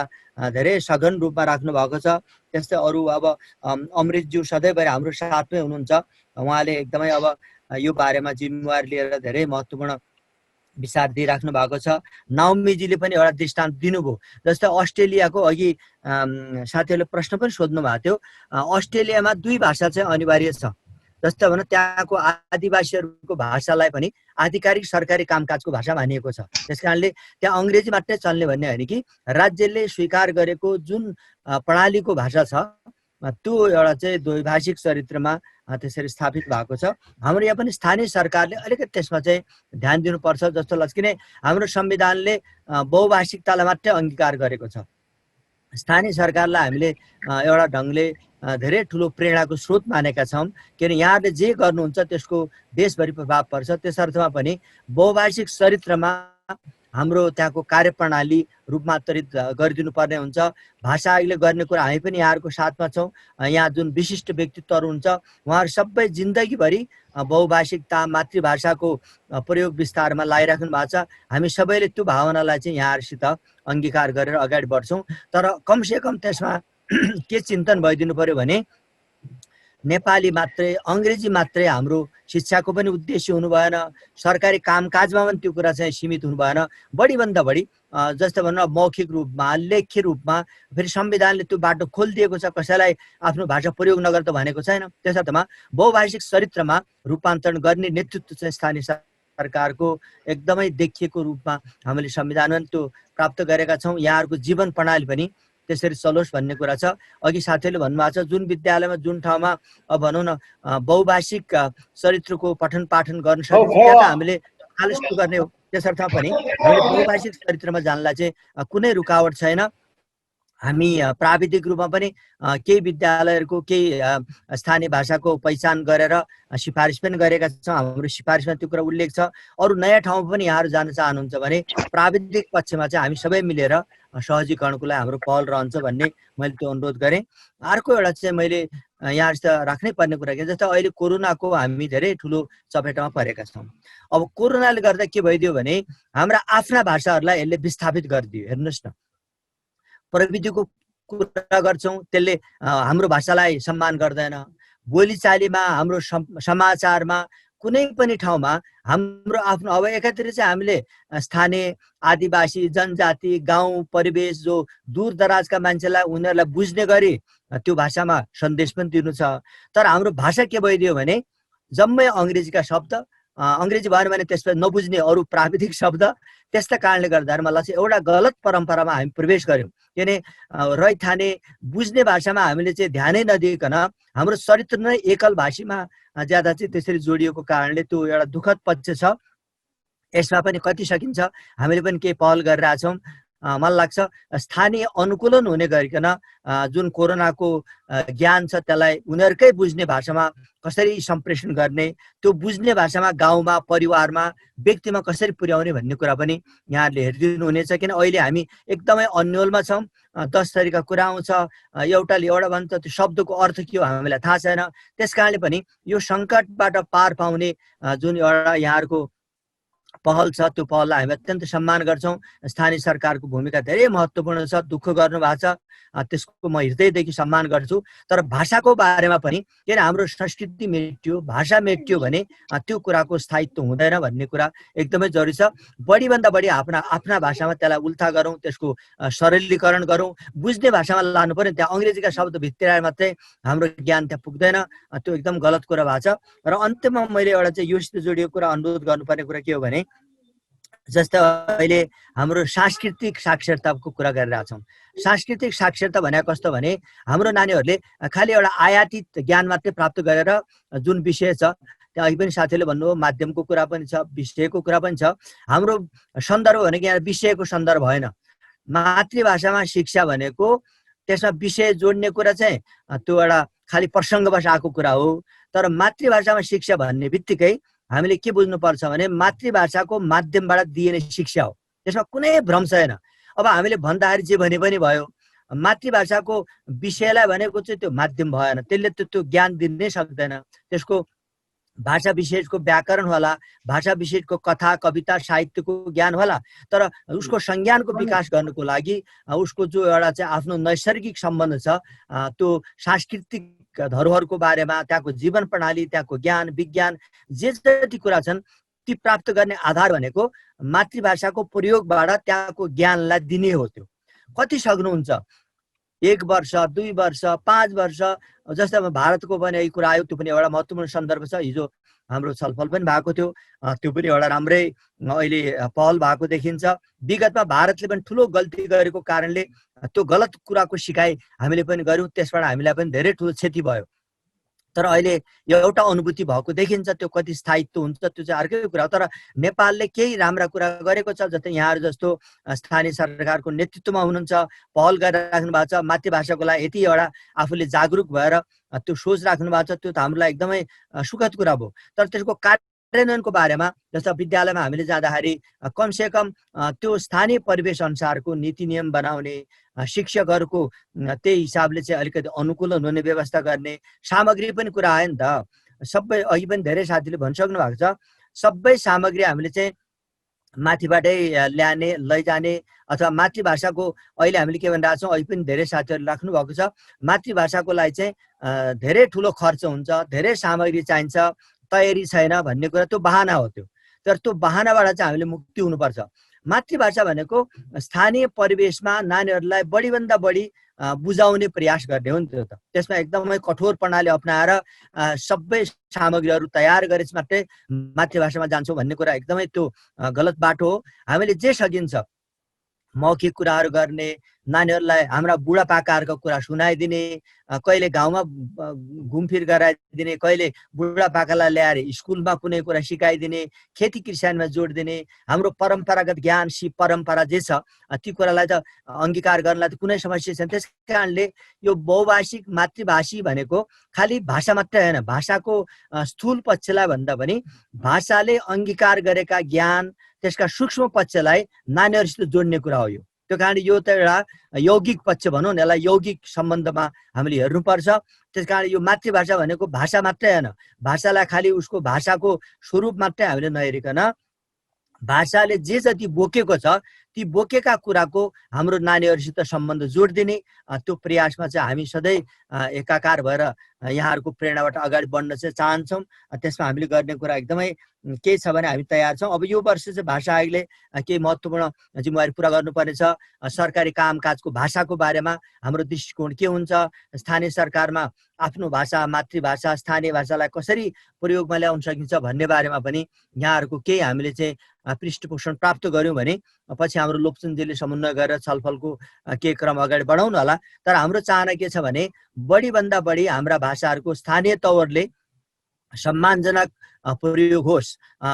धेरै सघन रूपमा राख्नु भएको छ। त्यस्तै अरू अब अमृतज्यू सधैँभरि हाम्रो साथमै हुनुहुन्छ, उहाँले एकदमै अब यो बारेमा जिम्मेवारी लिएर धेरै महत्त्वपूर्ण विचार दिइराख्नु भएको छ। नाउमीजीले पनि एउटा दृष्टान्त दिनुभयो। जस्तै अस्ट्रेलियाको अघि साथीहरूले प्रश्न पनि सोध्नु भएको थियो, अस्ट्रेलियामा 2 भाषा चाहिँ अनिवार्य छ। जस्तो भने त्यहाँको आदिवासीहरूको भाषालाई पनि आधिकारिक सरकारी कामकाजको भाषा मानिएको छ। त्यसकारणले त्यहाँ अङ्ग्रेजी मात्रै चल्ने भन्ने होइन कि राज्यले स्वीकार गरेको जुन प्रणालीको भाषा छ त्यो एउटा चाहिँ द्वैभाषिक चरित्रमा त्यसरी स्थापित भएको छ। हाम्रो यहाँ पनि स्थानीय सरकारले अलिकति त्यसमा चाहिँ ध्यान दिनुपर्छ जस्तो लाग्छ, किन हाम्रो संविधानले बहुभाषिकतालाई मात्रै अंगीकार गरेको छ। स्थानीय सरकारलाई हामीले एउटा ढङ्गले धेरै ठुलो प्रेरणाको स्रोत मानेका छौँ, किन यहाँले जे गर्नुहुन्छ त्यसको देशभरि प्रभाव पर्छ। त्यसर्थमा पनि बहुभाषिक चरित्रमा हाम्रो त्यहाँको कार्यप्रणाली रूपान्तरित गरिदिनु पर्ने हुन्छ। भाषा अहिले गर्ने कुरा हामी पनि यहाँहरूको साथमा छौँ। यहाँ जुन विशिष्ट व्यक्तित्वहरू हुन्छ उहाँहरू सबै जिन्दगीभरि बहुभाषिकता मातृभाषाको प्रयोग विस्तारमा लगाइराख्नु भएको छ। हामी सबैले त्यो भावनालाई चाहिँ यहाँहरूसित अंगीकार गरेर अगाडि बढ्छौँ। तर कमसेकम त्यसमा के चिन्तन भइदिनु पर्यो भने नेपाली मात्रै अङ्ग्रेजी मात्रै हाम्रो शिक्षाको पनि उद्देश्य हुनु भएन, सरकारी कामकाजमा पनि त्यो कुरा चाहिँ सीमित हुनु भएन। बढीभन्दा बढी जस्तो भन्नु मौखिक रूपमा लेख्य रूपमा फेरि संविधानले त्यो बाटो खोलिदिएको छ, कसैलाई आफ्नो भाषा प्रयोग नगर त भनेको छैन। त्यसर्थमा बहुभाषिक चरित्रमा रूपान्तरण गर्ने नेतृत्व चाहिँ स्थानीय सरकारको एकदमै देखिएको रूपमा हामीले संविधानमा त्यो प्राप्त गरेका छौँ। यहाँहरूको जीवन प्रणाली पनि त्यसरी चलोस् भन्ने कुरा छ। अघि साथीहरूले भन्नुभएको छ जुन विद्यालयमा जुन ठाउँमा अब भनौँ न बहुभाषिक चरित्रको पठन पाठन गर्न सकिन्छ त्यहाँ त हामीले आलोचना गर्ने हो। त्यसर्थ पनि हामीले बहुभाषिक चरित्रमा जानलाई चाहिँ कुनै रुकावट छैन। हामी प्राविधिक रूपमा पनि केही विद्यालयहरूको केही स्थानीय भाषाको पहिचान गरेर सिफारिस पनि गरेका छौँ। हाम्रो सिफारिसमा त्यो कुरा उल्लेख छ। अरू नयाँ ठाउँमा पनि यहाँहरू जान चाहनुहुन्छ भने प्राविधिक पक्षमा चाहिँ हामी सबै मिलेर सहजीकरणको लागि हाम्रो पहल रहन्छ भन्ने मैले त्यो अनुरोध गरेँ। अर्को एउटा चाहिँ मैले यहाँसित राख्नै पर्ने कुरा के जस्तो अहिले कोरोनाको हामी धेरै ठुलो चपेटामा परेका छौँ। अब कोरोनाले गर्दा के भइदियो भने हाम्रा आफ्ना भाषाहरूलाई यसले विस्थापित गरिदियो। हेर्नुहोस् न, प्रविधिको कुरा गर्छौँ त्यसले हाम्रो भाषालाई सम्मान गर्दैन। बोलीचालीमा हाम्रो समाचारमा कुनै पनि ठाउँमा हाम्रो आफ्नो अब एकातिर चाहिँ हामीले स्थानीय आदिवासी जनजाति गाउँ परिवेश जो दूर दराजका मान्छेलाई उनीहरूलाई बुझ्ने गरी त्यो भाषामा सन्देश पनि दिनु छ। तर हाम्रो भाषा के भइदियो भने जम्मै अङ्ग्रेजीका शब्द, अङ्ग्रेजी भएन भने त्यसमा नबुझ्ने अरू प्राविधिक शब्द। त्यस्ता कारणले गर्दा मलाई चाहिँ एउटा गलत परम्परामा हामी प्रवेश गऱ्यौँ। किन रैथाने बुझ्ने भाषामा हामीले चाहिँ ध्यानै नदिइकन हाम्रो चरित्र नै एकल भाषीमा ज्यादा चाहिँ त्यसरी जोडिएको कारणले त्यो एउटा दुःखद पक्ष छ। यसमा पनि कति सकिन्छ हामीले पनि केही पहल गरिरहेछौँ। मलाई लाग्छ स्थानीय अनुकूलन हुने गरिकन जुन कोरोनाको ज्ञान छ त्यसलाई उनीहरूकै बुझ्ने भाषामा कसरी सम्प्रेषण गर्ने, त्यो बुझ्ने भाषामा गाउँमा परिवारमा व्यक्तिमा कसरी पुर्याउने भन्ने कुरा पनि यहाँहरूले हेरिदिनु हुनेछ। किन अहिले हामी एकदमै अन्योलमा छौँ। 10 थरीका कुरा आउँछ, एउटाले एउटा भन्छ, त्यो शब्दको अर्थ के हो हामीलाई थाहा छैन। त्यस कारणले पनि यो सङ्कटबाट पार पाउने जुन एउटा यहाँहरूको पहल छ, त्यो पहललाई हामी अत्यन्त सम्मान गर्छौँ। स्थानीय सरकारको भूमिका धेरै महत्त्वपूर्ण छ, दुःख गर्नु भएको छ, त्यसको म हृदयदेखि सम्मान गर्छु। तर भाषाको बारेमा पनि किन हाम्रो संस्कृति मेटियो, भाषा मेटियो भने त्यो कुराको स्थायित्व हुँदैन भन्ने कुरा एकदमै जरुरी छ। बढीभन्दा बढी आफ्ना भाषामा त्यसलाई उल्था गरौँ, त्यसको सरलीकरण गरौँ, बुझ्ने भाषामा लानु पर्यो। त्यहाँ अङ्ग्रेजीका शब्द भित्राएर मात्रै हाम्रो ज्ञान त्यहाँ पुग्दैन, त्यो एकदम गलत कुरा भएको छ। र अन्त्यमा मैले एउटा चाहिँ योसित जोडिएको कुरा अनुरोध गर्नुपर्ने कुरा के हो भने जस्तै अहिले हाम्रो सांस्कृतिक साक्षरताको कुरा गरिरहेछौँ। सांस्कृतिक साक्षरता भनेको कस्तो भने हाम्रो नानीहरूले खालि एउटा आयातित ज्ञान मात्रै प्राप्त गरेर जुन विषय छ, त्यहाँ अघि पनि साथीले भन्नुभयो माध्यमको कुरा पनि छ, विषयको कुरा पनि छ। हाम्रो सन्दर्भ भनेको यहाँ विषयको सन्दर्भ होइन। मातृभाषामा शिक्षा भनेको त्यसमा विषय जोड्ने कुरा चाहिँ त्यो एउटा खालि प्रसङ्गवश आएको कुरा हो। तर मातृभाषामा शिक्षा भन्ने बित्तिकै हामीले के बुझ्नुपर्छ भने मातृभाषाको माध्यमबाट दिइने शिक्षा हो, त्यसमा कुनै भ्रम छैन। अब हामीले भन्दाखेरि जे भने पनि भयो, मातृभाषाको विषयलाई भनेको चाहिँ त्यो माध्यम भएन, त्यसले त्यो ज्ञान दिनै सक्दैन। त्यसको भाषा विशेषको व्याकरण होला, भाषा विशेषको कथा कविता साहित्यको ज्ञान होला, तर उसको संज्ञानको विकास गर्नको लागि उसको जो एउटा चाहिँ आफ्नो नैसर्गिक सम्बन्ध छ, त्यो सांस्कृतिक धरोहरको बारेमा, त्यहाँको जीवन प्रणाली, त्यहाँको ज्ञान विज्ञान जे जति कुरा छन् ती प्राप्त गर्ने आधार भनेको मातृभाषाको प्रयोगबाट त्यहाँको ज्ञानलाई दिने हो। त्यो कति सक्नुहुन्छ? 1 वर्ष 2 वर्ष 5 वर्ष जस्तै अब भारतको पनि यही कुरा आयो, त्यो पनि एउटा महत्त्वपूर्ण सन्दर्भ छ। हिजो हाम्रो छलफल पनि भएको थियो, त्यो पनि एउटा राम्रै अहिले पहल भएको देखिन्छ। विगतमा भारतले पनि ठुलो गल्ती गरेको कारणले त्यो गलत कुराको सिकाइ हामीले पनि गर्यौँ, त्यसबाट हामीलाई पनि धेरै ठुलो क्षति भयो। तर अहिले एउटा अनुभूति भएको देखिन्छ, त्यो कति स्थायित्व हुन्छ त्यो चाहिँ अर्कै कुरा हो। तर नेपालले केही राम्रा कुरा गरेको छ, जस्तै यहाँहरू जस्तो स्थानीय सरकारको नेतृत्वमा हुनुहुन्छ, पहल गरिराख्नु भएको छ। मातृभाषाको लागि यति एउटा आफूले जागरुक भएर त्यो सोच राख्नु भएको छ, त्यो त हाम्रो लागि एकदमै सुखद कुरा भयो। तर त्यसको कार्यान्वयनको बारेमा जस्तो विद्यालयमा हामीले जाँदाखेरि कमसेकम त्यो स्थानीय परिवेश अनुसारको नीति नियम बनाउने, शिक्षकहरूको त्यही हिसाबले चाहिँ अलिकति अनुकूलन हुने व्यवस्था गर्ने, सामग्री पनि कुरा आयो नि त। सबै अघि पनि धेरै साथीले भनिसक्नु भएको छ, सबै सामग्री हामीले चाहिँ माथिबाटै ल्याने लैजाने अथवा मातृभाषाको अहिले हामीले के भनिरहेको छौँ, अघि पनि धेरै साथीहरूले राख्नु भएको छ, मातृभाषाको लागि चाहिँ धेरै ठुलो खर्च हुन्छ, धेरै सामग्री चाहिन्छ, तयारी छैन भन्ने कुरा त्यो बहाना हो। त्यो तर त्यो बहानाबाट चाहिँ हामीले मुक्ति हुनुपर्छ। मातृभाषा भनेको स्थानीय परिवेशमा नानीहरूलाई बढीभन्दा बढी बुझाउने प्रयास गर्ने हो नि त्यो त। त्यसमा एकदमै कठोर प्रणाली अपनाएर सबै सामग्रीहरू तयार गरेपछि मात्रै मातृभाषामा जान्छौँ भन्ने कुरा एकदमै त्यो गलत बाटो हो। हामीले जे सकिन्छ मौखिक कुराहरू गर्ने, नानीहरूलाई हाम्रा बुढापाकाहरूको कुरा सुनाइदिने, कहिले गाउँमा घुमफिर गराइदिने, कहिले बुढापाकालाई ल्याएर स्कुलमा कुनै कुरा सिकाइदिने, खेती किसानमा जोड दिने, हाम्रो परम्परागत ज्ञान परम्परा जे छ ती कुरालाई त अङ्गीकार गर्नलाई त कुनै समस्या छैन। त्यस कारणले यो बहुभाषिक मातृभाषी भनेको खालि भाषा मात्रै होइन, भाषाको स्थूल पक्षलाई भन्दा पनि भाषाले अङ्गीकार गरेका ज्ञान त्यसका सूक्ष्म पक्षलाई नानीहरूसित जोड्ने कुरा हो यो। त्यो कारण यो त एउटा यौगिक पक्ष भनौँ न, यसलाई यौगिक सम्बन्धमा हामीले हेर्नुपर्छ। त्यस कारण यो मातृभाषा भनेको भाषा मात्रै होइन, भाषालाई खालि उसको भाषाको स्वरूप मात्रै हामीले नहेरिकन भाषाले जे जति बोकेको छ ती बोकेका कुराको हाम्रो नानीहरूसित सम्बन्ध जोडिदिने त्यो प्रयासमा चाहिँ हामी सधैँ एकाकार भएर यहाँहरूको प्रेरणाबाट अगाडि बढ्न चाहिँ चाहन्छौँ। त्यसमा हामीले गर्ने कुरा एकदमै केही छ भने हामी तयार छौँ। अब यो वर्ष चाहिँ भाषा आयोगले केही महत्त्वपूर्ण जिम्मेवारी पुरा गर्नुपर्नेछ। सरकारी कामकाजको भाषाको बारेमा हाम्रो दृष्टिकोण के हुन्छ, स्थानीय सरकारमा आफ्नो भाषा मातृभाषा स्थानीय भाषालाई कसरी प्रयोगमा ल्याउन सकिन्छ भन्ने बारेमा पनि यहाँहरूको केही हामीले चाहिँ पृष्ठपोषण प्राप्त गऱ्यौँ भने पछि हाम्रो लोकचनजीले समन्वय गरेर छलफलको केही क्रम अगाडि बढाउनु होला। तर हाम्रो चाहना के छ भने बढीभन्दा बढी हाम्रा भाषाहरूको स्थानीय तवरले सम्मानजनक प्रयोग होस्।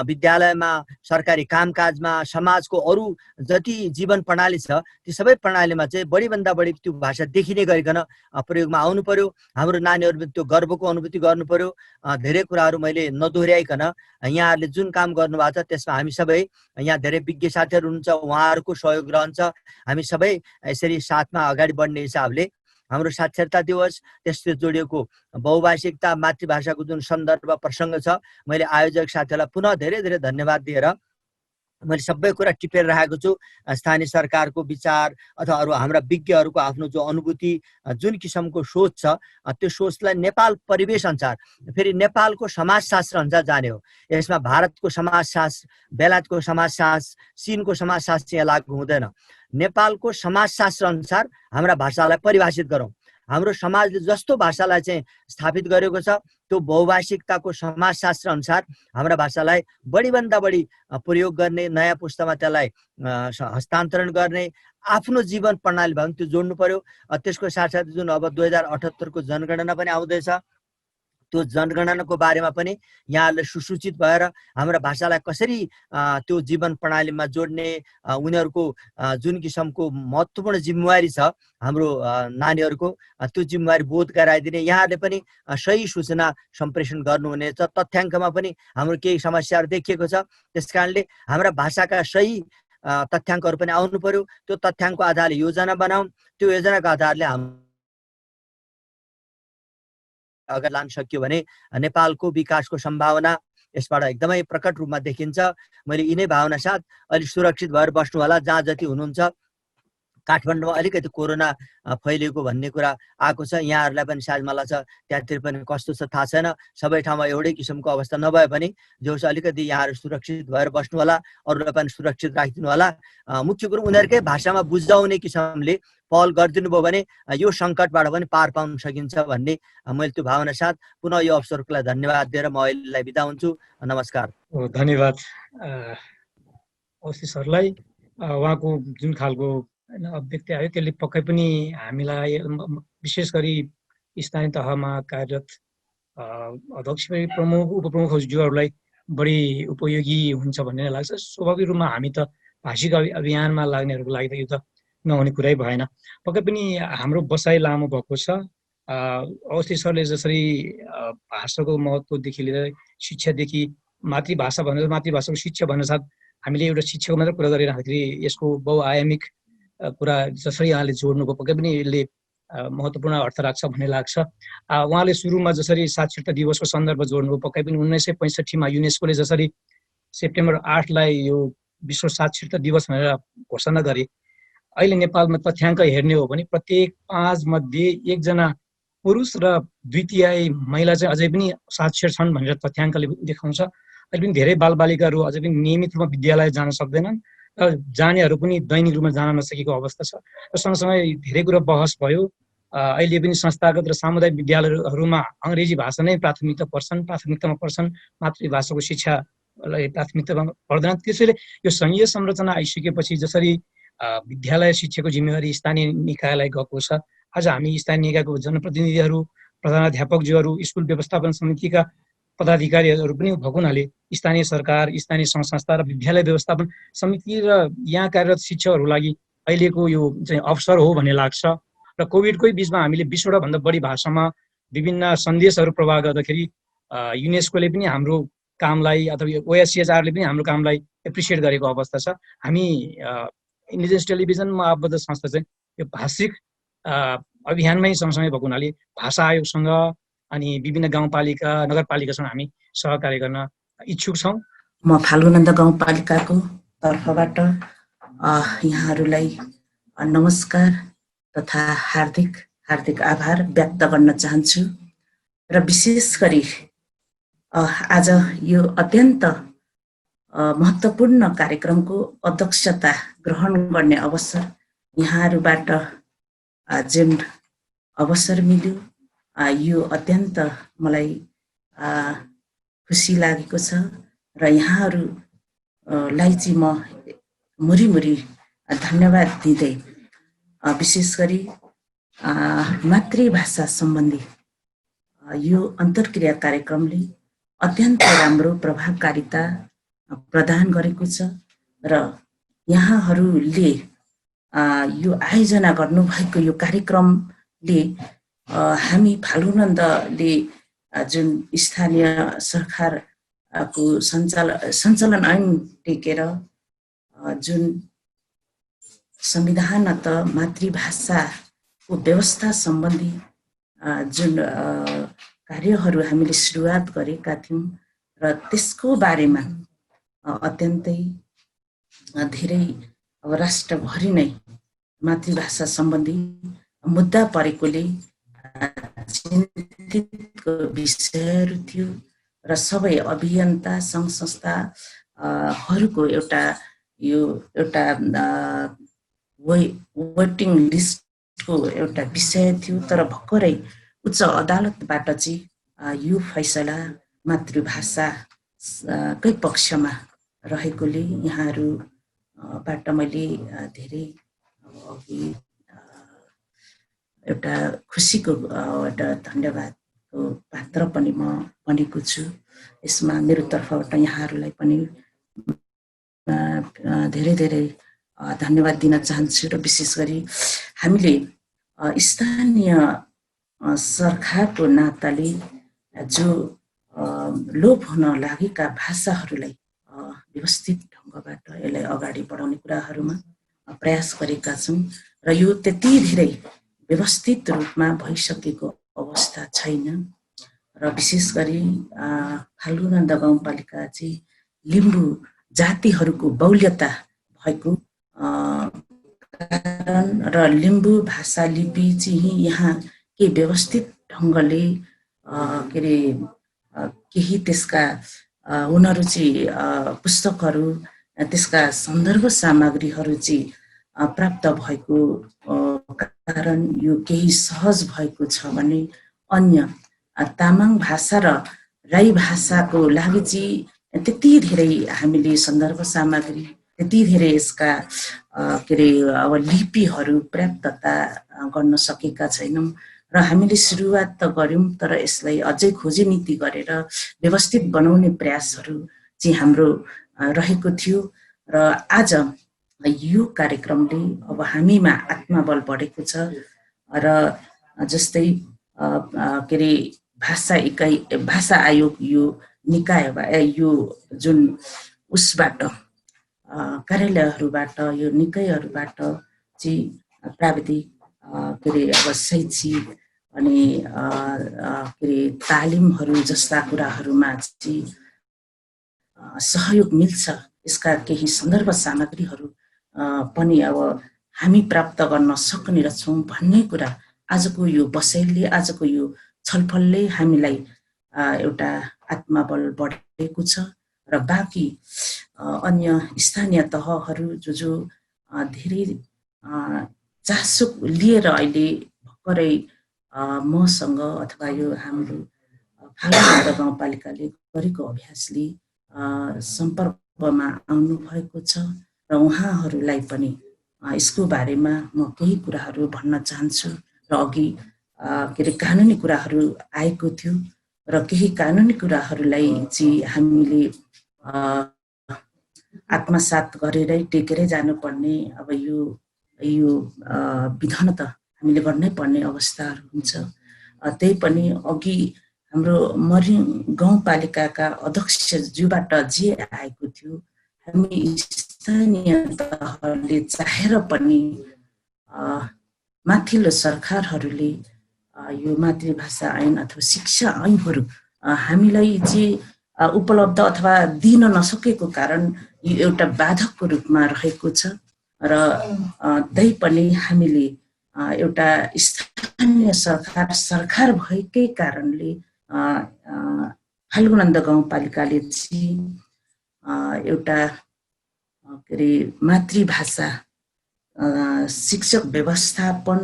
विद्यालयमा, सरकारी कामकाजमा, समाजको अरू जति जीवन प्रणाली छ ती सबै प्रणालीमा चाहिँ बढीभन्दा बढी त्यो भाषा देखिने गरिकन प्रयोगमा आउनु पर्यो। हाम्रो नानीहरूले त्यो गर्वको अनुभूति गर्नु पर्यो। धेरै कुराहरू मैले नदोहोऱ्याइकन यहाँहरूले जुन काम गर्नुभएको छ त्यसमा हामी सबै यहाँ धेरै विज्ञ साथीहरू हुनुहुन्छ, उहाँहरूको सहयोग रहन्छ। हामी सबै यसरी साथमा अगाडि बढ्ने हिसाबले हाम्रो साक्षरता दिवस त्यसले जोडिएको बहुभाषिकता मातृभाषाको जुन सन्दर्भ प्रसङ्ग छ, मैले आयोजक साथीहरूलाई पुनः धेरै धेरै धन्यवाद दिएर मैले सबै कुरा टिपेर राखेको छु। स्थानीय सरकारको विचार अथवा अरू हाम्रा विज्ञहरूको आफ्नो जो अनुभूति जुन किसिमको सोच छ त्यो सोचलाई नेपाल परिवेश अनुसार फेरि नेपालको समाजशास्त्र अनुसार जाने हो। यसमा भारतको समाजशास्त्र, बेलायतको समाजशास्त्र, चीनको समाजशास्त्र यहाँ लागू हुँदैन। नेपालको समाजशास्त्र अनुसार हाम्रा भाषालाई परिभाषित गरौँ। हाम्रो समाजले जस्तो भाषालाई चाहिँ स्थापित गरेको छ त्यो बहुभाषिकताको समाजशास्त्र अनुसार हाम्रा भाषालाई बढीभन्दा बढी प्रयोग गर्ने, नयाँ पुस्तामा त्यसलाई हस्तान्तरण गर्ने, आफ्नो जीवन प्रणाली भयो भने त्यो जोड्नु पर्यो। त्यसको साथसाथै जुन अब 2078 को जनगणना पनि आउँदैछ त्यो जनगणनाको बारेमा पनि यहाँहरूले सुसूचित भएर हाम्रा भाषालाई कसरी त्यो जीवन प्रणालीमा जोड्ने, उनीहरूको जुन किसिमको महत्त्वपूर्ण जिम्मेवारी छ हाम्रो नानीहरूको त्यो जिम्मेवारी बोध गराइदिने यहाँहरूले पनि सही सूचना सम्प्रेषण गर्नुहुनेछ। तथ्याङ्कमा पनि हाम्रो केही समस्याहरू देखिएको छ, त्यसकारणले हाम्रा भाषाका सही तथ्याङ्कहरू पनि आउनु पर्यो। त्यो तथ्याङ्कको आधारले योजना बनाऊँ, त्यो योजनाको आधारले अगर लान सकियो भने नेपालको विकासको सम्भावना यसबाट एकदमै प्रकट रूपमा देखिन्छ। मैले यिनै भावना साथ अलि सुरक्षित भएर बस्नु होला। जहाँ जति हुनुहुन्छ काठमाडौँमा अलिकति कोरोना फैलिएको भन्ने कुरा आएको छ, यहाँहरूलाई पनि सायद मलाई छ त्यहाँतिर पनि कस्तो छ थाहा छैन। सबै ठाउँमा एउटै किसिमको अवस्था नभए पनि जो छ अलिकति यहाँहरू सुरक्षित भएर बस्नु होला, अरूलाई पनि सुरक्षित राखिदिनु होला। मुख्य कुरो उनीहरूकै भाषामा बुझाउने किसिमले पहल गरिदिनु भयो भने यो सङ्कटबाट पनि पार पाउन सकिन्छ भन्ने मैले त्यो भावना साथ पुनः यो अवसरको लागि धन्यवाद दिएर म अहिलेलाई बिदा हुन्छु। नमस्कार। धन्यवाद अवस्थी सरलाई। उहाँको जुन खालको अभिव्यक्ति आयो त्यसले पक्कै पनि हामीलाई विशेष गरी स्थानीय तहमा कार्यरत अध्यक्ष प्रमुख उपप्रमुखज्यूहरूलाई बढी उपयोगी हुन्छ भन्ने लाग्छ। स्वाभाविक रूपमा हामी त भाषिक अभियानमा लाग्नेहरूको लागि त यो त नहुने कुरै भएन। पक्कै पनि हाम्रो बसाइ लामो भएको छ। अवस्थी सरले जसरी भाषाको महत्त्वदेखि लिएर शिक्षादेखि मातृभाषा भनेर मातृभाषाको शिक्षा भन्न साथ हामीले एउटा शिक्षाको मात्र कुरा गरिराख्दाखेरि यसको बहुआयामिक कुरा जसरी यहाँले जोड्नुभयो पक्कै पनि यसले महत्त्वपूर्ण अर्थ राख्छ भन्ने लाग्छ। उहाँले सुरुमा जसरी साक्षरता दिवसको सन्दर्भ जोड्नुभयो पक्कै पनि 1965 मा युनेस्कोले जसरी सेप्टेम्बर 8 लाई यो विश्व साक्षरता दिवस भनेर घोषणा गरे, अहिले नेपालमा तथ्याङ्क हेर्ने हो भने प्रत्येक 5 मध्ये 1 जना पुरुष र 2/3 महिला चाहिँ अझै पनि साक्षर छन् भनेर तथ्याङ्कले देखाउँछ। अहिले पनि धेरै बालबालिकाहरू अझै पनि नियमित रूपमा विद्यालय जान सक्दैनन् र जानेहरू पनि दैनिक रूपमा जान नसकेको अवस्था छ। र सँगसँगै धेरै कुरा बहस भयो। अहिले पनि संस्थागत र सामुदायिक विद्यालयहरूमा अङ्ग्रेजी भाषा नै प्राथमिकतामा पर्छन्, मातृभाषाको शिक्षालाई प्राथमिकतामा पर्दैन। त्यसैले यो सङ्घीय संरचना आइसकेपछि जसरी विद्यालय शिक्षाको जिम्मेवारी स्थानीय निकायलाई गएको छ, आज हामी स्थानीय निकायको जनप्रतिनिधिहरू, प्रधानाध्यापकज्यूहरू, स्कुल व्यवस्थापन समितिका पदाधिकारीहरू पनि भएको हुनाले स्थानीय सरकार, स्थानीय सङ्घ संस्था र विद्यालय व्यवस्थापन समिति र यहाँ कार्यरत शिक्षकहरूको लागि अहिलेको यो चाहिँ अवसर हो भन्ने लाग्छ। र कोभिडकै बिचमा हामीले 20वटा भन्दा बढी भाषामा विभिन्न सन्देशहरू प्रवाह गर्दाखेरि युनेस्कोले पनि हाम्रो कामलाई अथवा ओएससीएचआरले पनि हाम्रो कामलाई एप्रिसिएट गरेको अवस्था छ। हामी इन्डिजिनियस टेलिभिजनमा आबद्ध संस्था चाहिँ यो भाषिक अभियानमै सँगसँगै भएको हुनाले भाषा आयोगसँग अनि विभिन्न गाउँपालिका नगरपालिकासँग हामी सहकार्य गर्न इच्छुक छौँ। म फालुनन्द गाउँपालिकाको तर्फबाट यहाँहरूलाई नमस्कार तथा हार्दिक आभार व्यक्त गर्न चाहन्छु। र विशेष गरी आज यो अत्यन्त महत्त्वपूर्ण कार्यक्रमको अध्यक्षता ग्रहण गर्ने अवसर यहाँहरूबाट जुन अवसर मिल्यो यो अत्यन्त मलाई खुसी लागेको छ। र यहाँहरूलाई चाहिँ म मुरी धन्यवाद दिँदै विशेष गरी मातृभाषा सम्बन्धी यो अन्तर्क्रिया कार्यक्रमले अत्यन्त राम्रो प्रभावकारिता प्रदान गरेको छ। र यहाँहरूले यो आयोजना गर्नुभएको यो कार्यक्रमले हामी फालुनन्दले जुन स्थानीय सरकारको सञ्चालन ऐन टेकेर जुन संविधानत मातृभाषाको व्यवस्था सम्बन्धी जुन कार्यहरू हामीले सुरुवात गरेका थियौँ र त्यसको बारेमा अत्यन्तै धेरै अब राष्ट्रभरि नै मातृभाषा सम्बन्धी मुद्दा परेकोले चिन्तितको विषयहरू थियो र सबै अभियन्ता सङ्घ संस्थाहरूको एउटा वेटिङ लिस्टको एउटा विषय थियो। तर भर्खरै उच्च अदालतबाट चाहिँ यो फैसला मातृभाषाकै पक्षमा रहेकोले यहाँहरूबाट मैले धेरै अघि एउटा खुसीको एउटा धन्यवादको पात्र पनि म बनेको छु। यसमा मेरो तर्फबाट यहाँहरूलाई पनि धेरै धेरै धन्यवाद दिन चाहन्छु। र विशेष गरी हामीले स्थानीय सरकारको नाताले जो लोप हुन लागेका भाषाहरूलाई व्यवस्थित ढङ्गबाट यसलाई अगाडि बढाउने कुराहरूमा प्रयास गरेका छौँ र यो त्यति धेरै व्यवस्थित रूपमा भइसकेको अवस्था छैन। र विशेष गरी फाल्गुनन्द गाउँपालिका चाहिँ लिम्बू जातिहरूको बहुल्यता भएको कारण र लिम्बू भाषा लिपि चाहिँ यहाँ के व्यवस्थित ढङ्गले के अरे केही त्यसका उनीहरू चाहिँ पुस्तकहरू त्यसका सन्दर्भ सामग्रीहरू चाहिँ प्राप्त भएको कारण यो केही सहज भएको छ भने अन्य तामाङ भाषा र राई भाषाको लागि चाहिँ त्यति धेरै हामीले सन्दर्भ सामग्री त्यति धेरै यसका के अरे अब लिपिहरू प्राप्तता गर्न सकेका छैनौँ र हामीले सुरुवात त गऱ्यौँ तर यसलाई अझै खोजी नीति गरेर व्यवस्थित बनाउने प्रयासहरू चाहिँ हाम्रो रहेको थियो। र आज यो कार्यक्रमले अब हामीमा आत्मबल बढेको छ र जस्तै के अरे भाषा आयोग यो निकाय यो जुन उसबाट कार्यालयहरूबाट यो निकायहरूबाट चाहिँ प्राविधिक के अरे अब शैक्षिक अनि के अरे तालिमहरू जस्ता कुराहरूमा चाहिँ सहयोग मिल्छ। यसका केही सन्दर्भ सामग्रीहरू पनि अब हामी प्राप्त गर्न सक्ने रहेछौँ भन्ने कुरा आजको यो बसाइले आजको यो छलफलले हामीलाई एउटा आत्मबल बढेको छ। र बाँकी अन्य स्थानीय तहहरू जो धेरै चासो लिएर अहिले भर्खरै मसँग अथवा यो हाम्रो फाल्गुनन्द गाउँपालिकाले गरेको अभ्यासले सम्पर्कमा आउनु भएको छ र उहाँहरूलाई पनि यसको बारेमा म केही कुराहरू भन्न चाहन्छु। र अघि के अरे कानुनी कुराहरू आएको थियो र केही कानुनी कुराहरूलाई चाहिँ हामीले आत्मसात गरेरै टेकेरै जानुपर्ने अब यो विधान त हामीले गर्नै पर्ने अवस्थाहरू हुन्छ। त्यही पनि अघि हाम्रो मरिङ गाउँपालिकाका अध्यक्षज्यूबाट जे आएको थियो हामी स्थानीय तहले चाहेर पनि माथिल्लो सरकारहरूले यो मातृभाषा ऐन अथवा शिक्षा ऐनहरू हामीलाई चाहिँ उपलब्ध अथवा दिन नसकेको कारण यो एउटा बाधकको रूपमा रहेको छ। र त्यही पनि हामीले एउटा स्थानीय सरकार भएकै कारणले फाल्गुनन्द गाउँपालिकाले चाहिँ एउटा के अरे मातृभाषा शिक्षक व्यवस्थापन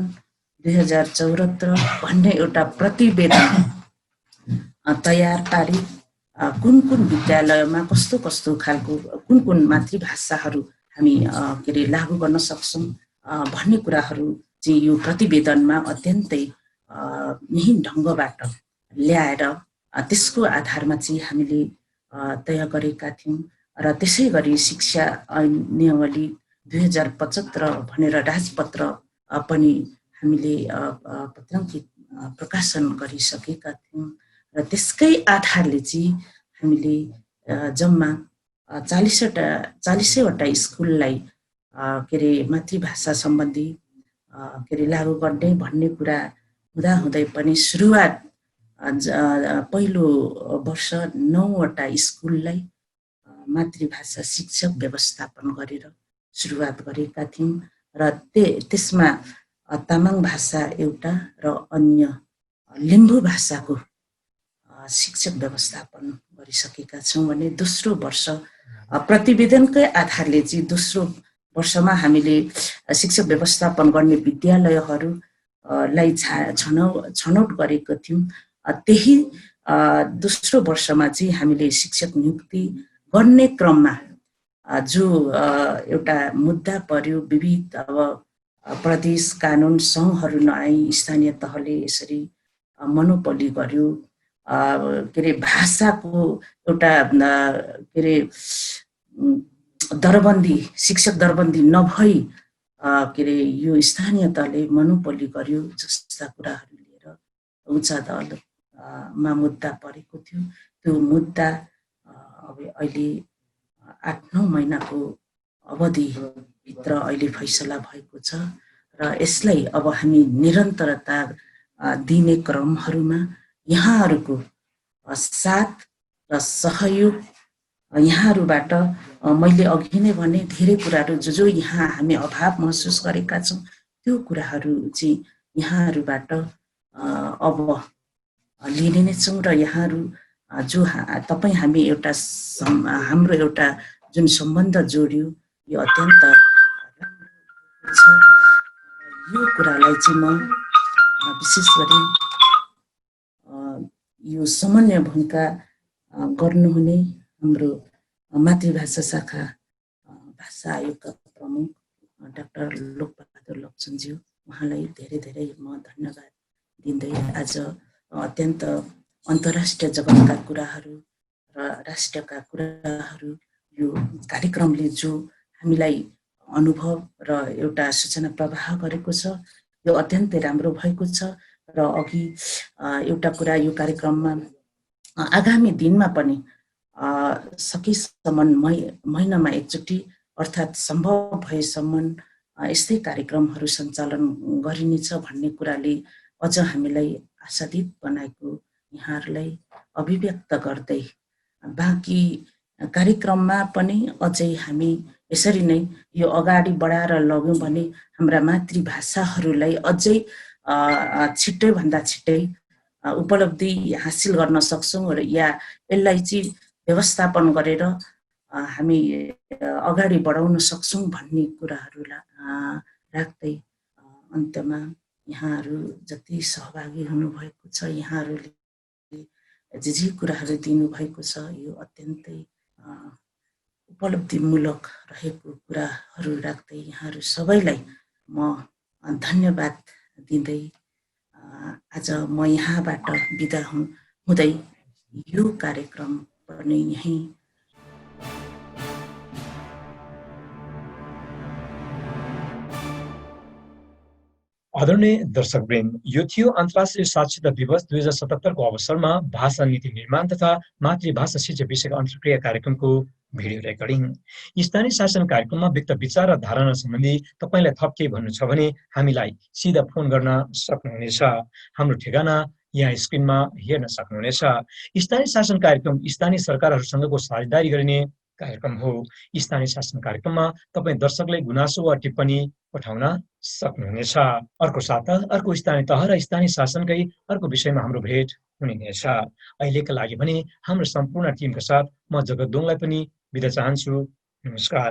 2074 भन्ने एउटा प्रतिवेदन तयार पारी कुन विद्यालयमा कस्तो खालको कुन मातृभाषाहरू हामी के अरे लागू गर्न सक्छौँ भन्ने कुराहरू चाहिँ यो प्रतिवेदनमा अत्यन्तै मिहिन ढङ्गबाट ल्याएर त्यसको आधारमा चाहिँ हामीले तय गरेका थियौँ। र त्यसै गरी शिक्षा ऐन नियमावली 2075 भनेर राजपत्र पनि हामीले पत्राङ्कित प्रकाशन गरिसकेका थियौँ। र त्यसकै आधारले चाहिँ हामीले जम्मा 40वटा स्कुललाई के अरे मातृभाषा सम्बन्धी के अरे लागू गर्ने भन्ने कुरा हुँदाहुँदै पनि सुरुवात पहिलो वर्ष 9वटा स्कुललाई मातृभाषा शिक्षक व्यवस्थापन गरेर सुरुवात गरेका थियौँ र त्यसमा तामाङ भाषा एउटा र अन्य लिम्बू भाषाको शिक्षक व्यवस्थापन गरिसकेका छौँ भने दोस्रो वर्ष प्रतिवेदनकै आधारले चाहिँ दोस्रो वर्षमा हामीले शिक्षक व्यवस्थापन गर्ने विद्यालयहरूलाई छनौट गरेको थियौँ। त्यही दोस्रो वर्षमा चाहिँ हामीले शिक्षक नियुक्ति गर्ने क्रममा जो एउटा मुद्दा पर्यो, विविध अब प्रदेश कानुन सङ्घहरू नआई स्थानीय तहले यसरी मनोपली गर्यो, के अरे भाषाको एउटा के अरे दरबन्दी शिक्षक दरबन्दी नभई के अरे यो स्थानीय तहले मनोपली गर्यो जस्ता कुराहरू लिएर उच्च अदालतमा मुद्दा परेको थियो। त्यो मुद्दा अब अहिले 8-9 महिनाको अवधिभित्र अहिले फैसला भएको छ र यसलाई अब हामी निरन्तरता दिने क्रमहरूमा यहाँहरूको साथ र सहयोग यहाँहरूबाट मैले अघि नै भने धेरै कुराहरू जो यहाँ हामी अभाव महसुस गरेका छौँ त्यो कुराहरू चाहिँ यहाँहरूबाट अब लिने नै छौँ र यहाँहरू जो तपाईँ हामी एउटा हाम्रो एउटा जुन सम्बन्ध जोड्यो यो अत्यन्त राम्रो छ। यो कुरालाई चाहिँ म विशेष गरी यो समन्वय भूमिका गर्नुहुने हाम्रो मातृभाषा शाखा भाषा आयोगका प्रमुख डाक्टर लोकबहादुर लक्ष्मणज्यू, उहाँलाई धेरै धेरै म धन्यवाद दिँदै आज अत्यन्त अन्तर्राष्ट्रिय जगतका कुराहरू र राष्ट्रका कुराहरू यो कार्यक्रमले जो हामीलाई अनुभव र एउटा सूचना प्रवाह गरेको छ यो अत्यन्तै राम्रो भएको छ। र अघि एउटा कुरा यो कार्यक्रममा आगामी दिनमा पनि सकेसम्म महिनामा एकचोटि अर्थात् सम्भव भएसम्म यस्तै कार्यक्रमहरू सञ्चालन गरिनेछ भन्ने कुराले अझ हामीलाई आशादित बनाएको यहाँहरूलाई अभिव्यक्त गर्दै बाँकी कार्यक्रममा पनि अझै हामी यसरी नै यो अगाडि बढाएर लग्यौँ भने हाम्रा मातृभाषाहरूलाई अझै छिट्टैभन्दा छिट्टै उपलब्धि हासिल गर्न सक्छौँ र या यसलाई चाहिँ व्यवस्थापन गरेर हामी अगाडि बढाउन सक्छौँ भन्ने कुराहरूलाई राख्दै अन्त्यमा यहाँहरू जति सहभागी हुनुभएको छ, यहाँहरूले जे कुराहरू दिनुभएको छ यो अत्यन्तै उपलब्धिमूलक रहेको कुराहरू राख्दै यहाँहरू सबैलाई म धन्यवाद दिँदै आज म यहाँबाट बिदा हुँदै यो कार्यक्रम पनि यहीँ आदरणीय दर्शकवृन्द, यो थियो अन्तर्राष्ट्रिय साक्षरता दिवस 2077 को अवसरमा भाषा नीति निर्माण तथा मातृभाषा शिक्षा विषयको अन्तर्क्रिया कार्यक्रमको भिडियो रेकर्डिङ। स्थानीय शासन कार्यक्रममा व्यक्त विचार र धारणा सम्बन्धी तपाईलाई थप केही भन्नु छ भने हामीलाई सिधा फोन गर्न सक्नुहुनेछ। हाम्रो ठेगाना यहाँ स्क्रिनमा हेर्न सक्नुहुनेछ। स्थानीय शासन कार्यक्रम स्थानीय सरकारहरूसँगको साझेदारी गरिने कार्यक्रम हो। स्थानीय शासन कार्यक्रममा तपाईँ दर्शकलाई गुनासो वा टिप्पणी पठाउन सक्नुहुनेछ। अर्को साता अर्को स्थानीय तह र स्थानीय शासनकै अर्को विषयमा हाम्रो भेट हुने नै छ। अहिलेका लागि भने हाम्रो सम्पूर्ण टिमका साथ म जगत दोङलाई पनि बिदा चाहन्छु। नमस्कार।